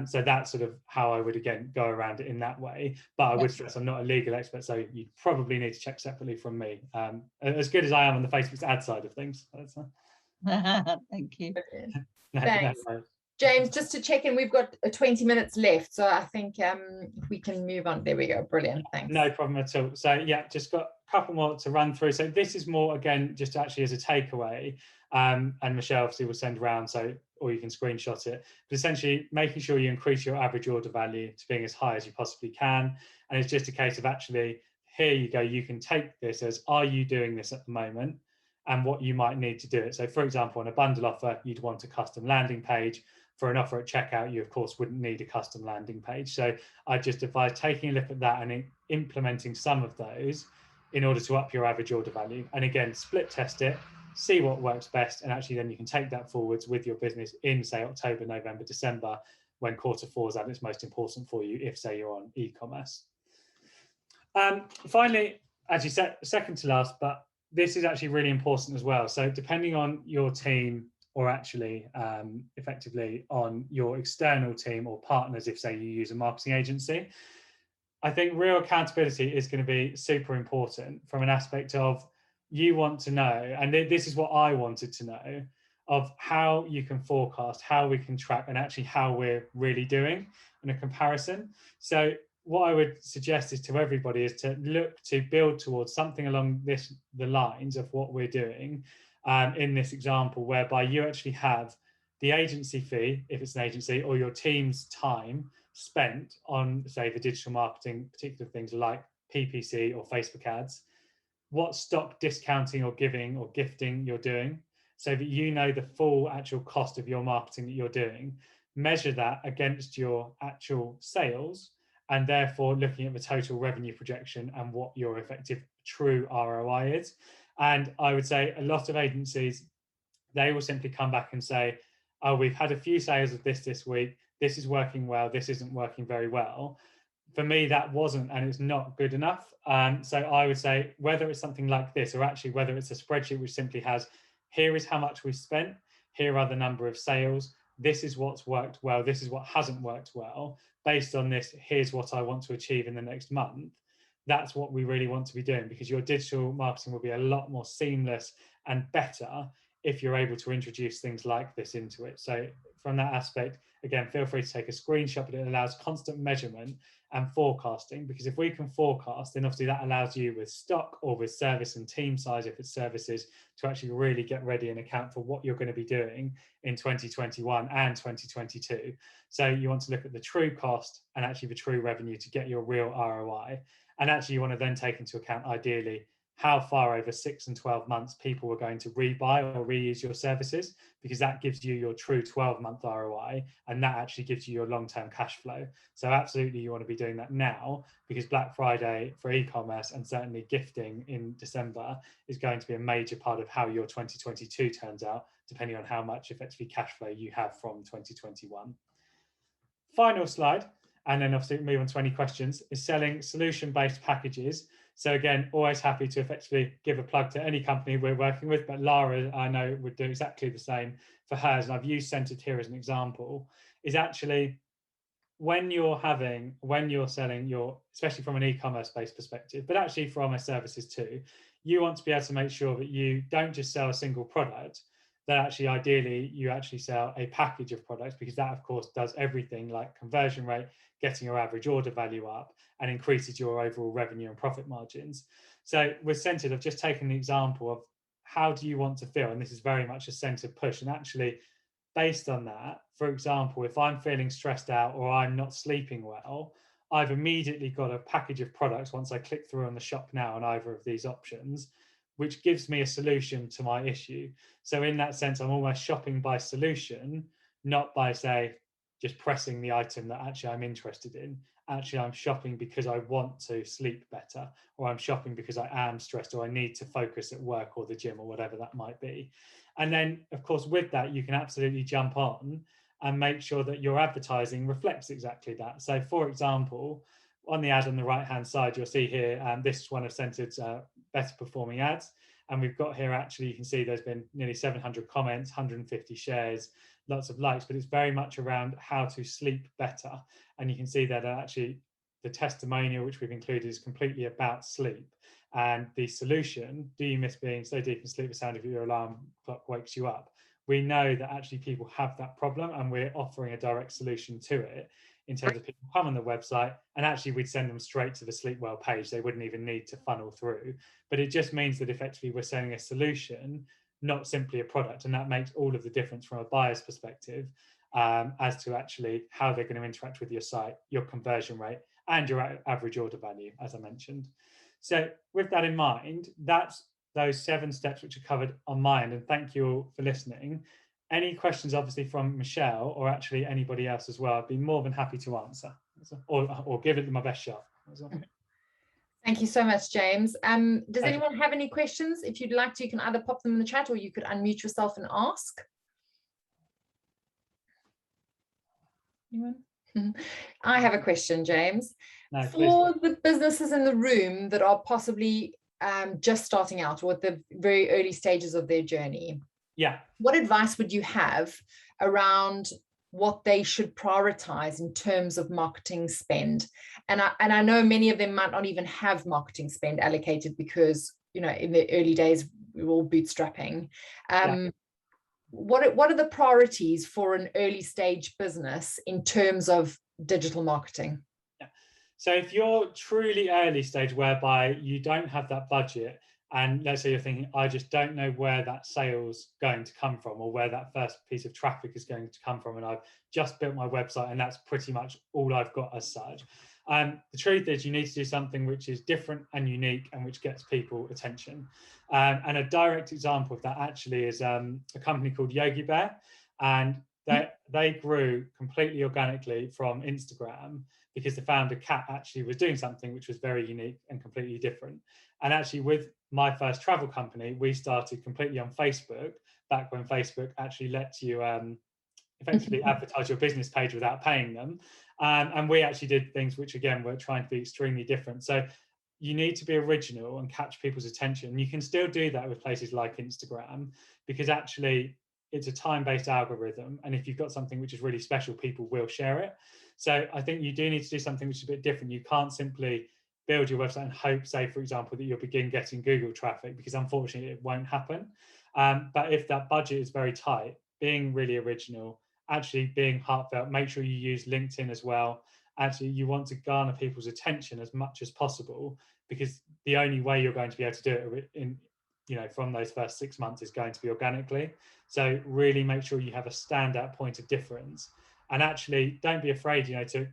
S2: So that's sort of how I would, again, go around it in that way. But I would stress I'm not a legal expert, so you probably need to check separately from me. As good as I am on the Facebook ad side of things.
S4: Thank you.
S1: Thanks. James, just to check in, we've got 20 minutes left, so I think we can move on. There we go. Brilliant. Thanks.
S2: No problem at all. So yeah, just got a couple more to run through. So this is more, again, just actually as a takeaway, and Michelle obviously will send around, so, or you can screenshot it, but essentially making sure you increase your average order value to being as high as you possibly can. And it's just a case of actually, here you go, you can take this as, are you doing this at the moment, and what you might need to do it. So for example, on a bundle offer, you'd want a custom landing page. For an offer at checkout, you of course wouldn't need a custom landing page. So I just advise taking a look at that and implementing some of those in order to up your average order value. And again, split test it, see what works best, and actually then you can take that forwards with your business in, say, October, November, December, when Q4 is at its most important for you, if, say, you're on e-commerce. Finally, as you said, second to last, but this is actually really important as well. So depending on your team or actually effectively on your external team or partners if, say, you use a marketing agency. I think real accountability is going to be super important from an aspect of you want to know, and this is what I wanted to know, of how you can forecast, how we can track, and actually how we're really doing in a comparison. So what I would suggest is to everybody is to look to build towards something along the lines of what we're doing in this example, whereby you actually have the agency fee, if it's an agency, or your team's time spent on, say, the digital marketing, particular things like PPC or Facebook ads, what stock discounting or giving or gifting you're doing, so that you know the full actual cost of your marketing that you're doing, measure that against your actual sales, and therefore looking at the total revenue projection and what your effective true ROI is. And I would say a lot of agencies, they will simply come back and say, oh, we've had a few sales of this week, this is working well, this isn't working very well. For me, that wasn't, and it's not good enough. So I would say whether it's something like this, or actually whether it's a spreadsheet which simply has, here is how much we've spent, here are the number of sales, this is what's worked well, this is what hasn't worked well, based on this, here's what I want to achieve in the next month. That's what we really want to be doing, because your digital marketing will be a lot more seamless and better if you're able to introduce things like this into it. So from that aspect, again, feel free to take a screenshot, but it allows constant measurement and forecasting, because if we can forecast, then obviously that allows you with stock or with service and team size, if it's services, to actually really get ready and account for what you're going to be doing in 2021 and 2022. So you want to look at the true cost and actually the true revenue to get your real ROI. And actually you want to then take into account, ideally, how far over 6 and 12 months people are going to rebuy or reuse your services, because that gives you your true 12-month ROI, and that actually gives you your long-term cash flow. So absolutely you want to be doing that now, because Black Friday for e-commerce, and certainly gifting in December, is going to be a major part of how your 2022 turns out, depending on how much effectively cash flow you have from 2021. Final slide, and then obviously move on to any questions, is selling solution-based packages. So again, always happy to effectively give a plug to any company we're working with, but Lara, I know, would do exactly the same for hers. And I've used Centered here as an example, is actually when you're selling your, especially from an e-commerce based perspective, but actually from a services too, you want to be able to make sure that you don't just sell a single product, that actually ideally you actually sell a package of products, because that of course does everything like conversion rate, getting your average order value up, and increases your overall revenue and profit margins. So with Centered, I've just taken the example of how do you want to feel, and this is very much a Centered push. And actually based on that, for example, if I'm feeling stressed out or I'm not sleeping well, I've immediately got a package of products once I click through on the shop now on either of these options, which gives me a solution to my issue. So in that sense, I'm almost shopping by solution, not by, say, just pressing the item that actually I'm interested in. Actually, I'm shopping because I want to sleep better, or I'm shopping because I am stressed, or I need to focus at work or the gym or whatever that might be. And then, of course, with that, you can absolutely jump on and make sure that your advertising reflects exactly that. So, for example, on the ad on the right-hand side, you'll see here, this is one of Centered's better performing ads. And we've got here, actually, you can see there's been nearly 700 comments, 150 shares, lots of likes, but it's very much around how to sleep better. And you can see that actually the testimonial, which we've included, is completely about sleep. And the solution, do you miss being so deep in sleep the sound of your alarm clock wakes you up? We know that actually people have that problem, and we're offering a direct solution to it, in terms of people come on the website and actually we'd send them straight to the Sleep Well page. They wouldn't even need to funnel through. But it just means that effectively we're selling a solution, not simply a product. And that makes all of the difference from a buyer's perspective, as to actually how they're going to interact with your site, your conversion rate, and your average order value, as I mentioned. So with that in mind, that's those 7 steps which are covered on my end. And thank you all for listening. Any questions, obviously, from Michelle or actually anybody else as well, I'd be more than happy to answer, or give it my best shot.
S1: Thank you so much, James. Does anyone have any questions? If you'd like to, you can either pop them in the chat, or you could unmute yourself and ask. Anyone? I have a question, James.
S2: No,
S1: for the businesses in the room that are possibly just starting out, or at the very early stages of their journey,
S2: Yeah.
S1: What advice would you have around what they should prioritize in terms of marketing spend? And I know many of them might not even have marketing spend allocated because, you know, in the early days, we were all bootstrapping. What are the priorities for an early stage business in terms of digital marketing?
S2: Yeah. So if you're truly early stage, whereby you don't have that budget, and let's say you're thinking, I just don't know where that sale's going to come from, or where that first piece of traffic is going to come from, and I've just built my website and that's pretty much all I've got as such. The truth is, you need to do something which is different and unique and which gets people attention. And a direct example of that actually is a company called Yogi Bear, and they grew completely organically from Instagram because the founder, Kat, actually was doing something which was very unique and completely different. And actually, with my first travel company, we started completely on Facebook, back when Facebook actually lets you effectively advertise your business page without paying them. And we actually did things which, again, were trying to be extremely different. So you need to be original and catch people's attention. You can still do that with places like Instagram, because actually it's a time-based algorithm. And if you've got something which is really special, people will share it. So I think you do need to do something which is a bit different. You can't simply build your website and hope, say, for example, that you'll begin getting Google traffic, because unfortunately it won't happen. But if that budget is very tight, being really original, actually being heartfelt, make sure you use LinkedIn as well. Actually, you want to garner people's attention as much as possible, because the only way you're going to be able to do it in, you know, from those first 6 months is going to be organically. So really make sure you have a standout point of difference. And actually don't be afraid, you know, to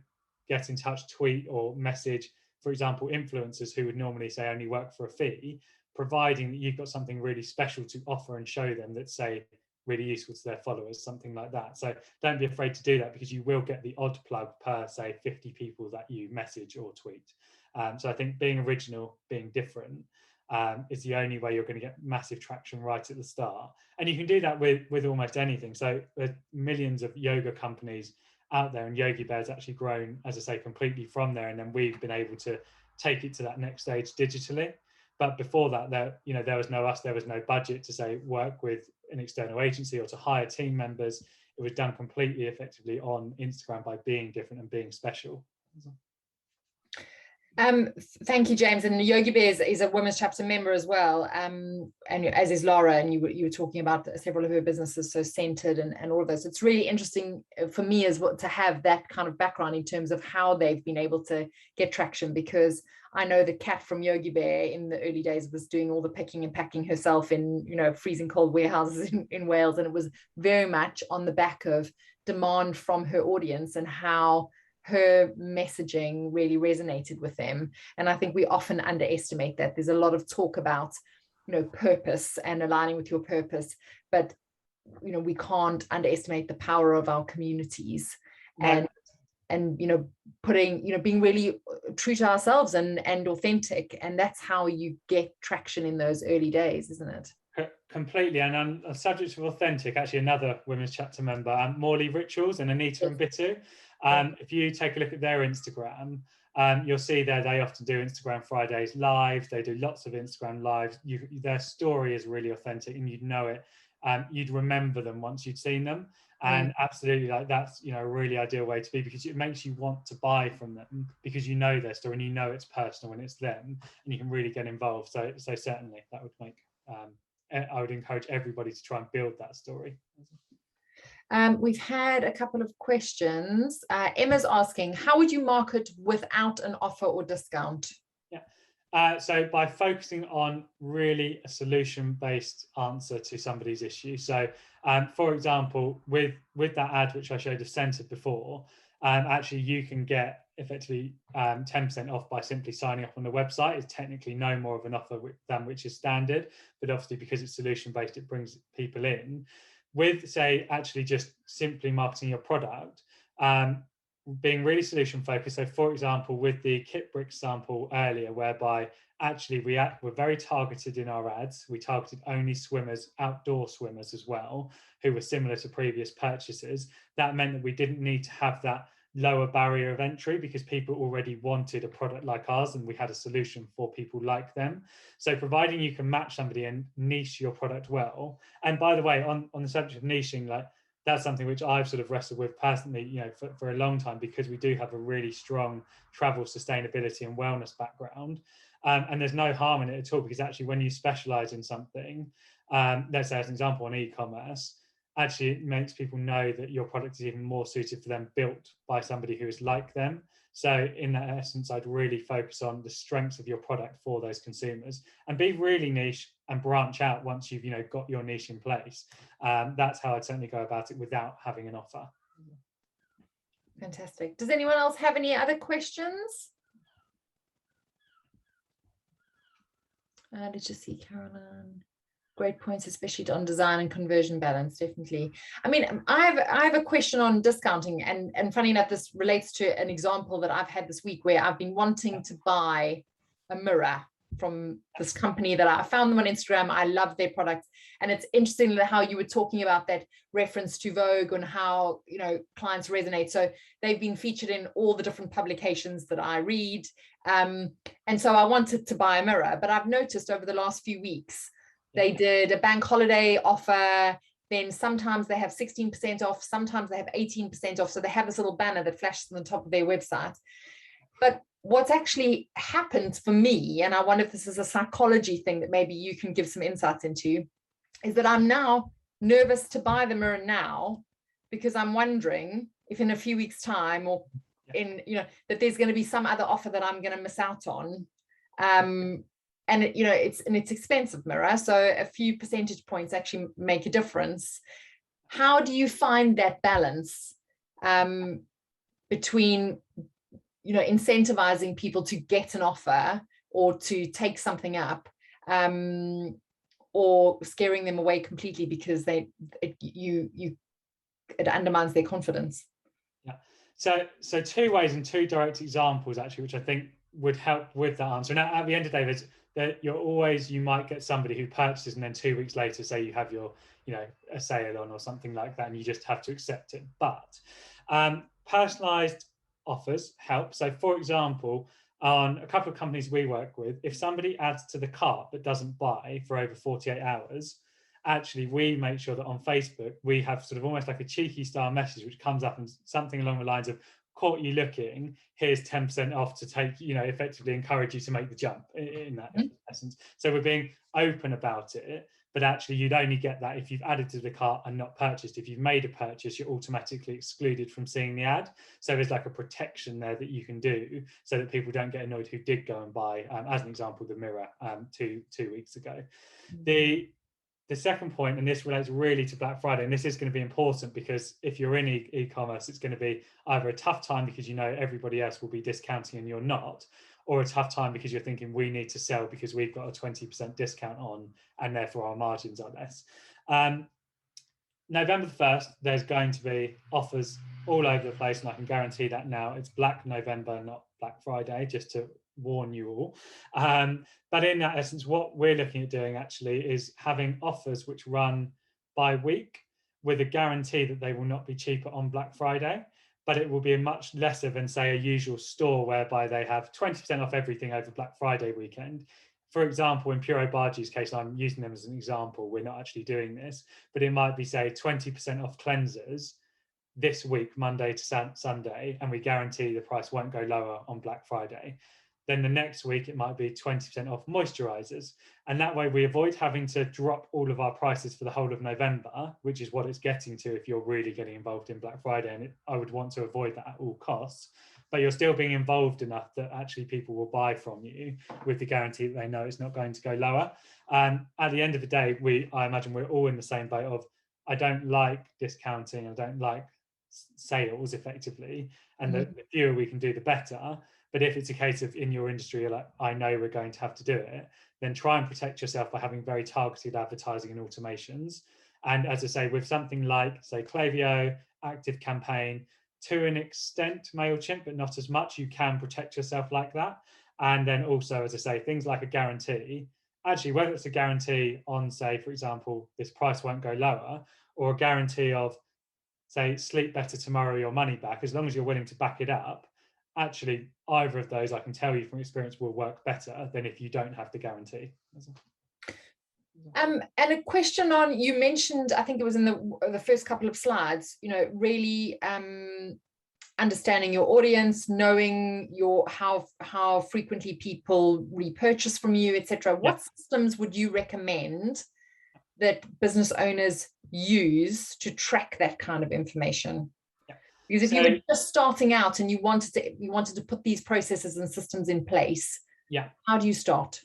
S2: get in touch, tweet or message, for example, influencers who would normally say only work for a fee, providing that you've got something really special to offer and show them that's, say, really useful to their followers, something like that. So don't be afraid to do that, because you will get the odd plug per, say, 50 people that you message or tweet. So I think being original, being different, is the only way you're going to get massive traction right at the start. And you can do that with almost anything. So there's millions of yoga companies out there, and Yogi Bear's actually grown, as I say, completely from there. And then we've been able to take it to that next stage digitally. But before that, there was no budget to, say, work with an external agency or to hire team members. It was done completely effectively on Instagram by being different and being special.
S1: Thank you, James. And Yogi Bear is a women's chapter member as well, and as is Lara. And you were talking about several of her businesses, so Centered and all of those. It's really interesting for me as well to have that kind of background in terms of how they've been able to get traction, because I know the Kat from Yogi Bear in the early days was doing all the picking and packing herself in, you know, freezing cold warehouses in Wales, and it was very much on the back of demand from her audience and how her messaging really resonated with them. And I think we often underestimate that. There's a lot of talk about, you know, purpose and aligning with your purpose, but, you know, we can't underestimate the power of our communities. No. And you know, putting, you know, being really true to ourselves and authentic, and that's how you get traction in those early days, isn't it?
S2: Completely. And on the subject of authentic, actually another women's chapter member, Morley Rituals and Anita and Bitu, if you take a look at their Instagram, you'll see there they often do Instagram Fridays live. They do lots of Instagram lives. Their story is really authentic, and you'd know it. You'd remember them once you'd seen them. And absolutely, like, that's, you know, a really ideal way to be, because it makes you want to buy from them, because you know their story and you know it's personal and it's them, and you can really get involved. So certainly that would make, I would encourage everybody to try and build that story.
S1: We've had a couple of questions. Emma's asking, how would you market without an offer or discount?
S2: Yeah. So by focusing on really a solution-based answer to somebody's issue. So for example, with that ad which I showed of Centered before, actually you can get effectively 10% off by simply signing up on the website. It's technically no more of an offer than which is standard, but obviously because it's solution-based, it brings people in. With, say, actually just simply marketing your product, being really solution focused. So for example, with the kit brick sample earlier, whereby actually we're very targeted in our ads. We targeted only swimmers, outdoor swimmers as well, who were similar to previous purchases. That meant that we didn't need to have that lower barrier of entry because people already wanted a product like ours and we had a solution for people like them. So providing you can match somebody and niche your product well. And by the way, on the subject of niching, like that's something which I've sort of wrestled with personally, you know, for a long time, because we do have a really strong travel, sustainability and wellness background. And there's no harm in it at all, because actually when you specialize in something, let's say as an example on e-commerce, actually it makes people know that your product is even more suited for them, built by somebody who is like them. So in that essence, I'd really focus on the strengths of your product for those consumers and be really niche and branch out once you've, you know, got your niche in place. That's how I'd certainly go about it without having an offer.
S1: Fantastic. Does anyone else have any other questions? Let's just see, Caroline. Great points, especially on design and conversion balance, definitely. I mean, I have a question on discounting, and funny enough, this relates to an example that I've had this week where I've been wanting to buy a mirror from this company that I found them on Instagram. I love their products, and it's interesting how you were talking about that reference to Vogue and how, you know, clients resonate. So they've been featured in all the different publications that I read, and so I wanted to buy a mirror, but I've noticed over the last few weeks they did a bank holiday offer. Then sometimes they have 16% off, sometimes they have 18% off. So they have this little banner that flashes on the top of their website. But what's actually happened for me, and I wonder if this is a psychology thing that maybe you can give some insights into, is that I'm now nervous to buy the mirror now, because I'm wondering if in a few weeks' time, or in, you know, that there's going to be some other offer that I'm going to miss out on. And it, you know, it's an expensive mirror, so a few percentage points actually make a difference. How do you find that balance between, you know, incentivizing people to get an offer or to take something up, or scaring them away completely because it undermines their confidence?
S2: Yeah. So two ways and two direct examples actually, which I think would help with that answer. Now, at the end of the day, you might get somebody who purchases and then 2 weeks later say you have your, you know, a sale on or something like that, and you just have to accept it. But personalized offers help. So for example, on a couple of companies we work with, if somebody adds to the cart but doesn't buy for over 48 hours, actually we make sure that on Facebook we have sort of almost like a cheeky style message which comes up and something along the lines of, caught you looking, here's 10% off to take, you know, effectively encourage you to make the jump in that essence. So we're being open about it, but actually you'd only get that if you've added to the cart and not purchased. If you've made a purchase, you're automatically excluded from seeing the ad. So there's like a protection there that you can do so that people don't get annoyed who did go and buy, as an example, the mirror two weeks ago. The second point, and this relates really to Black Friday, and this is going to be important because if you're in e-commerce, it's going to be either a tough time because you know everybody else will be discounting and you're not, or a tough time because you're thinking we need to sell because we've got a 20% discount on and therefore our margins are less. November the 1st, there's going to be offers all over the place, and I can guarantee that now. It's Black November, not Black Friday, just to warn you all. But in that essence, what we're looking at doing actually is having offers which run by week with a guarantee that they will not be cheaper on Black Friday, but it will be a much lesser than, say, a usual store whereby they have 20% off everything over Black Friday weekend. For example, in Puro Bargi's case, I'm using them as an example, we're not actually doing this, but it might be, say, 20% off cleansers this week, Monday to Sunday, and we guarantee the price won't go lower on Black Friday. Then the next week, it might be 20% off moisturizers. And that way we avoid having to drop all of our prices for the whole of November, which is what it's getting to if you're really getting involved in Black Friday. And I would want to avoid that at all costs. But you're still being involved enough that actually people will buy from you with the guarantee that they know it's not going to go lower. And at the end of the day, I imagine we're all in the same boat of, I don't like discounting, I don't like sales effectively. And the fewer we can do, the better. But if it's a case of in your industry, you're like, I know we're going to have to do it, then try and protect yourself by having very targeted advertising and automations. And as I say, with something like, say, Klaviyo, Active Campaign, to an extent, MailChimp, but not as much, you can protect yourself like that. And then also, as I say, things like a guarantee, actually, whether it's a guarantee on, say, for example, this price won't go lower, or a guarantee of say sleep better tomorrow, your money back, as long as you're willing to back it up, actually either of those, I can tell you from experience, will work better than if you don't have the guarantee.
S1: And a question on, you mentioned, I think it was in the first couple of slides, really understanding your audience, knowing how frequently people repurchase from you, etc. What systems would you recommend that business owners use to track that kind of information? Because if you were just starting out and you wanted to put these processes and systems in place, how do you start?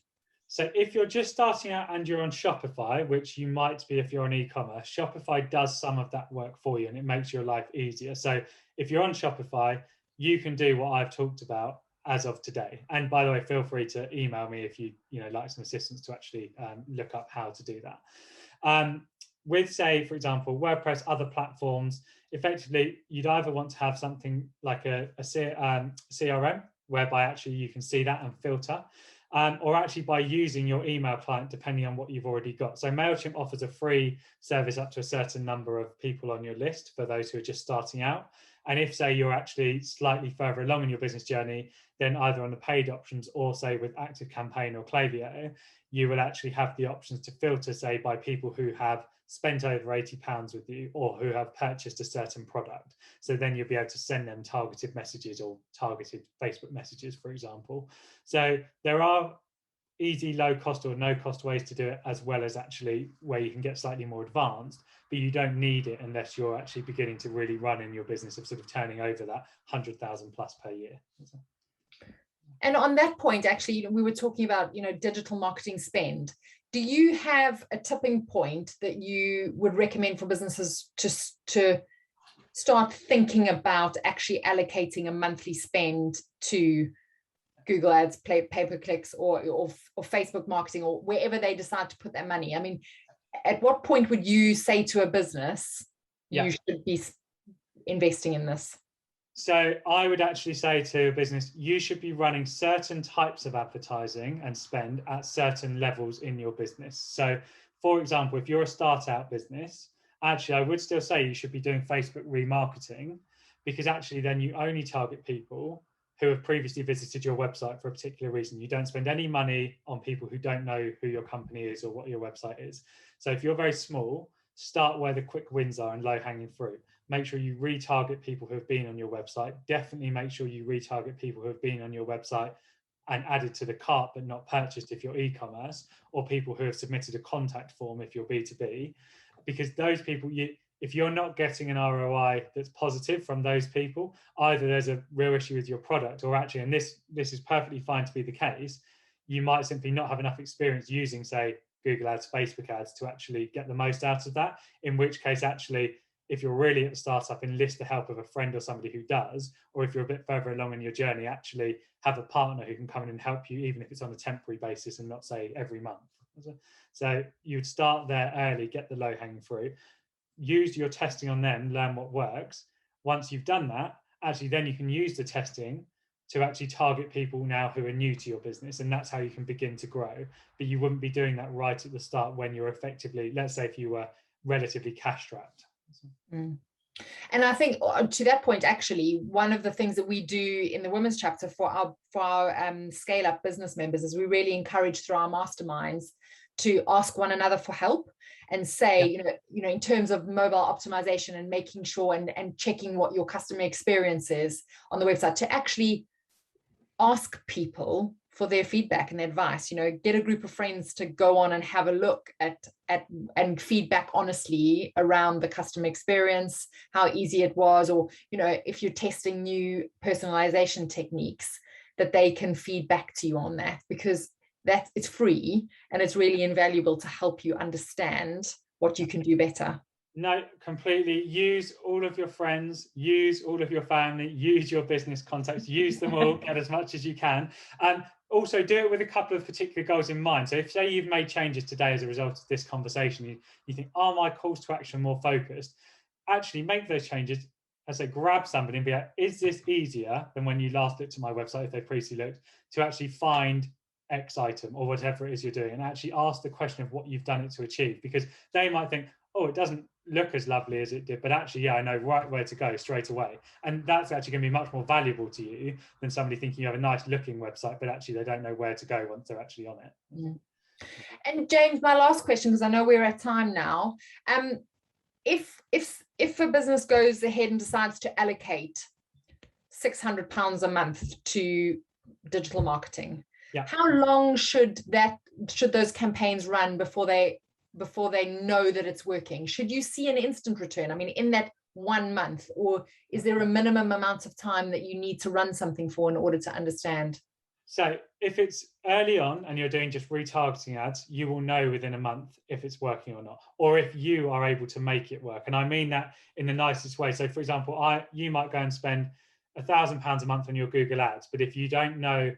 S2: So if you're just starting out and you're on Shopify, which you might be if you're on e-commerce, Shopify does some of that work for you and it makes your life easier. So if you're on Shopify, you can do what I've talked about as of today. And by the way, feel free to email me if you like some assistance to actually look up how to do that. With, say, for example, WordPress, other platforms, effectively, you'd either want to have something like a CRM, whereby actually you can see that and filter, or actually by using your email client, depending on what you've already got. So MailChimp offers a free service up to a certain number of people on your list for those who are just starting out. And if, say, you're actually slightly further along in your business journey, then either on the paid options or, say, with ActiveCampaign or Klaviyo, you will actually have the options to filter, say, by people who have spent over £80 with you or who have purchased a certain product. So then you'll be able to send them targeted messages or targeted Facebook messages, for example. So there are easy, low cost or no cost ways to do it, as well as actually where you can get slightly more advanced, but you don't need it unless you're actually beginning to really run in your business of sort of turning over that 100,000 plus per year.
S1: And on that point, actually, we were talking about, digital marketing spend. Do you have a tipping point that you would recommend for businesses to start thinking about actually allocating a monthly spend to Google Ads, pay-per-clicks, or Facebook marketing, or wherever they decide to put their money? I mean, at what point would you say to a business, you should be investing in this?
S2: So I would actually say to a business, you should be running certain types of advertising and spend at certain levels in your business. So, for example, if you're a start-out business, actually, I would still say you should be doing Facebook remarketing, because actually then you only target people who have previously visited your website for a particular reason. You don't spend any money on people who don't know who your company is or what your website is. So if you're very small, start where the quick wins are and low-hanging fruit. Make sure you retarget people who have been on your website. Definitely make sure you retarget people who have been on your website and added to the cart but not purchased if you're e-commerce, or people who have submitted a contact form if you're B2B, because those people, if you're not getting an ROI that's positive from those people, either there's a real issue with your product, or actually, and this is perfectly fine to be the case, you might simply not have enough experience using, say, Google Ads, Facebook ads to actually get the most out of that, in which case, actually, if you're really at the startup, enlist the help of a friend or somebody who does, or if you're a bit further along in your journey, actually have a partner who can come in and help you, even if it's on a temporary basis and not, say, every month. So you'd start there early, get the low-hanging fruit, use your testing on them, learn what works. Once you've done that, actually then you can use the testing to actually target people now who are new to your business, and that's how you can begin to grow. But you wouldn't be doing that right at the start when you're effectively, let's say if you were relatively cash strapped.
S1: And I think to that point, actually, one of the things that we do in the women's chapter for our scale up business members is we really encourage through our masterminds to ask one another for help and say, in terms of mobile optimization and making sure and checking what your customer experience is on the website, to actually ask people for their feedback and their advice. Get a group of friends to go on and have a look at and feedback honestly around the customer experience, how easy it was, or if you're testing new personalization techniques, that they can feed back to you on that, because it's free and it's really invaluable to help you understand what you can do better.
S2: No, completely. Use all of your friends, use all of your family, use your business contacts, use them all, get as much as you can. And also do it with a couple of particular goals in mind. So if, say, you've made changes today as a result of this conversation, you think, are my calls to action more focused? Actually make those changes. As I grab somebody and be like, is this easier than when you last looked at my website, if they previously looked, to actually find X item or whatever it is you're doing, and actually ask the question of what you've done it to achieve, because they might think, oh, it doesn't look as lovely as it did, but actually, yeah, I know right where to go straight away. And that's actually going to be much more valuable to you than somebody thinking you have a nice looking website, but actually they don't know where to go once they're actually on it.
S1: Mm. And James, my last question, because I know we're at time now. If a business goes ahead and decides to allocate £600 a month to digital marketing,
S2: yeah,
S1: how long should those campaigns run before they know that it's working? Should you see an instant return? I mean, in that 1 month, or is there a minimum amount of time that you need to run something for in order to understand?
S2: So if it's early on and you're doing just retargeting ads, you will know within a month if it's working or not, or if you are able to make it work. And I mean that in the nicest way. So for example, you might go and spend £1,000 a month on your Google ads, but if you don't know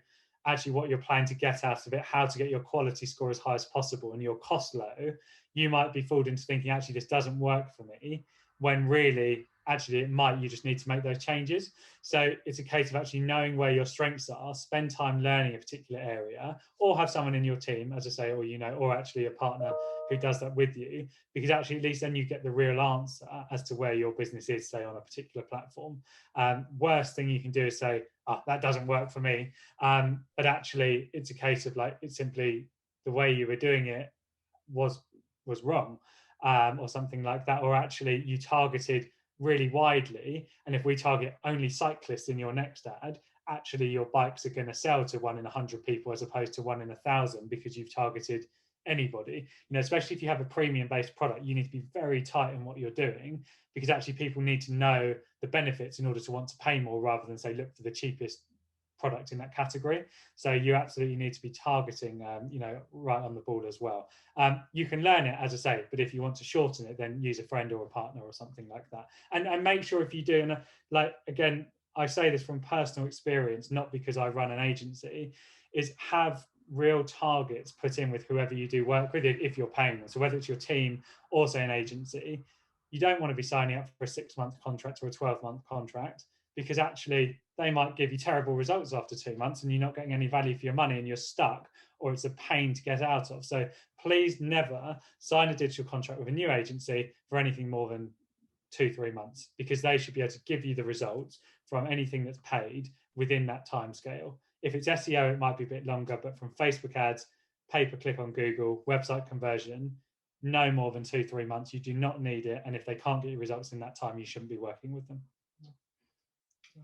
S2: actually what you're planning to get out of it, how to get your quality score as high as possible and your cost low, you might be fooled into thinking, actually, this doesn't work for me, when really, actually, it might. You just need to make those changes. So it's a case of actually knowing where your strengths are, spend time learning a particular area, or have someone in your team, as I say, or, or actually a partner who does that with you, because actually at least then you get the real answer as to where your business is, say, on a particular platform. Worst thing you can do is say, oh, that doesn't work for me. But actually it's a case of like, it's simply the way you were doing it was wrong, or something like that, or actually you targeted really widely, and if we target only cyclists in your next ad, actually your bikes are going to sell to 1 in 100 people as opposed to 1 in 1,000, because you've targeted anybody. Especially if you have a premium based product, you need to be very tight in what you're doing, because actually people need to know the benefits in order to want to pay more, rather than say look for the cheapest product in that category. So you absolutely need to be targeting right on the ball as well. You can learn it, as I say, but if you want to shorten it, then use a friend or a partner or something like that. And make sure, if you do, and like, again, I say this from personal experience, not because I run an agency, is have real targets put in with whoever you do work with, if you're paying them. So whether it's your team or say an agency, you don't want to be signing up for a 6-month contract or a 12-month contract, because actually they might give you terrible results after 2 months and you're not getting any value for your money and you're stuck, or it's a pain to get out of. So please never sign a digital contract with a new agency for anything more than 2-3 months, because they should be able to give you the results from anything that's paid within that time scale. If it's SEO, it might be a bit longer, but from Facebook ads, pay-per-click on Google, website conversion, no more than 2-3 months. You do not need it. And if they can't get you results in that time, you shouldn't be working with them.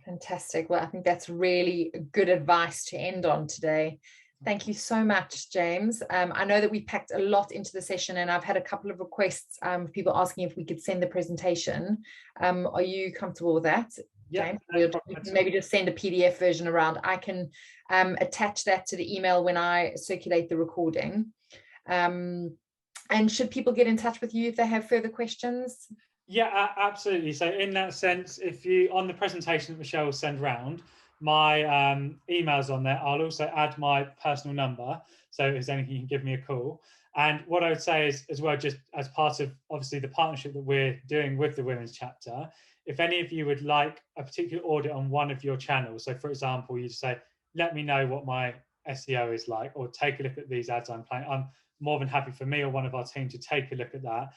S1: Fantastic. Well, I think that's really good advice to end on today. Thank you so much, James. I know that we packed a lot into the session, and I've had a couple of requests, people asking if we could send the presentation. Are you comfortable with that, James?
S2: Yeah,
S1: maybe just send a PDF version around. I can attach that to the email when I circulate the recording. And should people get in touch with you if they have further questions?
S2: Yeah, absolutely. So in that sense, if you, on the presentation that Michelle will send round, my email's on there. I'll also add my personal number, so if there's anything, you can give me a call. And what I would say is, as well, just as part of obviously the partnership that we're doing with the women's chapter, if any of you would like a particular audit on one of your channels, so for example, you just say, let me know what my SEO is like, or take a look at these ads I'm playing, I'm more than happy for me or one of our team to take a look at that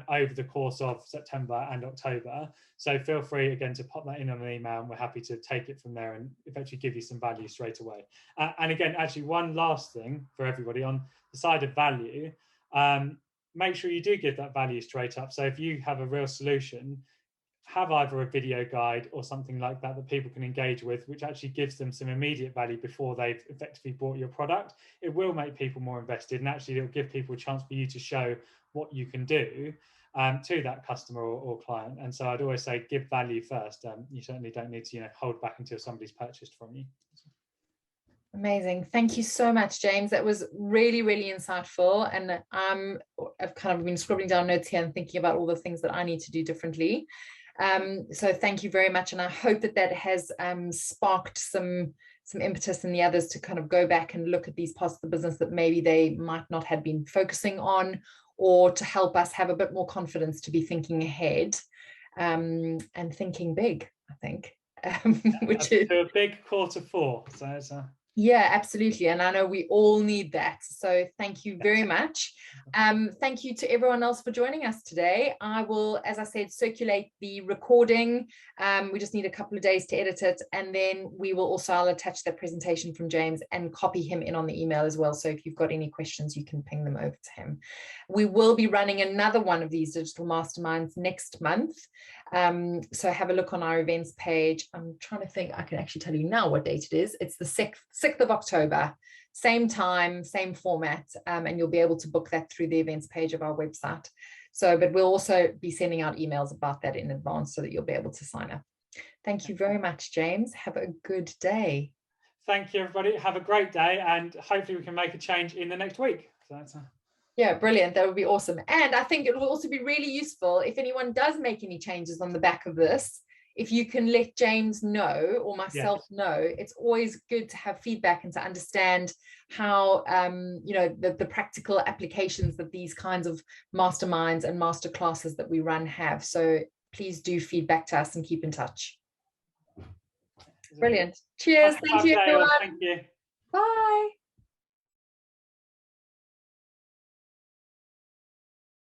S2: over the course of September and October. So feel free, again, to pop that in on an email, and we're happy to take it from there and eventually give you some value straight away. And again, actually, one last thing for everybody on the side of value, make sure you do give that value straight up. So if you have a real solution, have either a video guide or something like that that people can engage with, which actually gives them some immediate value before they've effectively bought your product. It will make people more invested, and actually it'll give people a chance for you to show what you can do to that customer or client. And so I'd always say give value first. You certainly don't need to hold back until somebody's purchased from you.
S1: Amazing. Thank you so much, James. That was really, really insightful. And I've kind of been scribbling down notes here and thinking about all the things that I need to do differently. So thank you very much. And I hope that that has sparked some impetus in the others to kind of go back and look at these parts of the business that maybe they might not have been focusing on, or to help us have a bit more confidence to be thinking ahead and thinking big, I think. Which is
S2: a big Q4. So it's
S1: Yeah, absolutely. And I know we all need that. So thank you very much. Thank you to everyone else for joining us today. I will, as I said, circulate the recording. We just need a couple of days to edit it. And then I'll attach that presentation from James and copy him in on the email as well. So if you've got any questions, you can ping them over to him. We will be running another one of these digital masterminds next month. So have a look on our events page. I'm trying to think, I can actually tell you now what date it is. It's the 6th of October, same time, same format, and you'll be able to book that through the events page of our website. So, but we'll also be sending out emails about that in advance so that you'll be able to sign up. Thank you very much, James. Have a good day.
S2: Thank you, everybody. Have a great day, and hopefully we can make a change in the next week. So that's
S1: yeah, brilliant. That would be awesome. And I think it will also be really useful if anyone does make any changes on the back of this, if you can let James know or myself know. It's always good to have feedback and to understand how, the practical applications that these kinds of masterminds and masterclasses that we run have. So please do feedback to us and keep in touch. Brilliant. Cheers. Thank you, everyone.
S2: Thank you.
S1: Bye.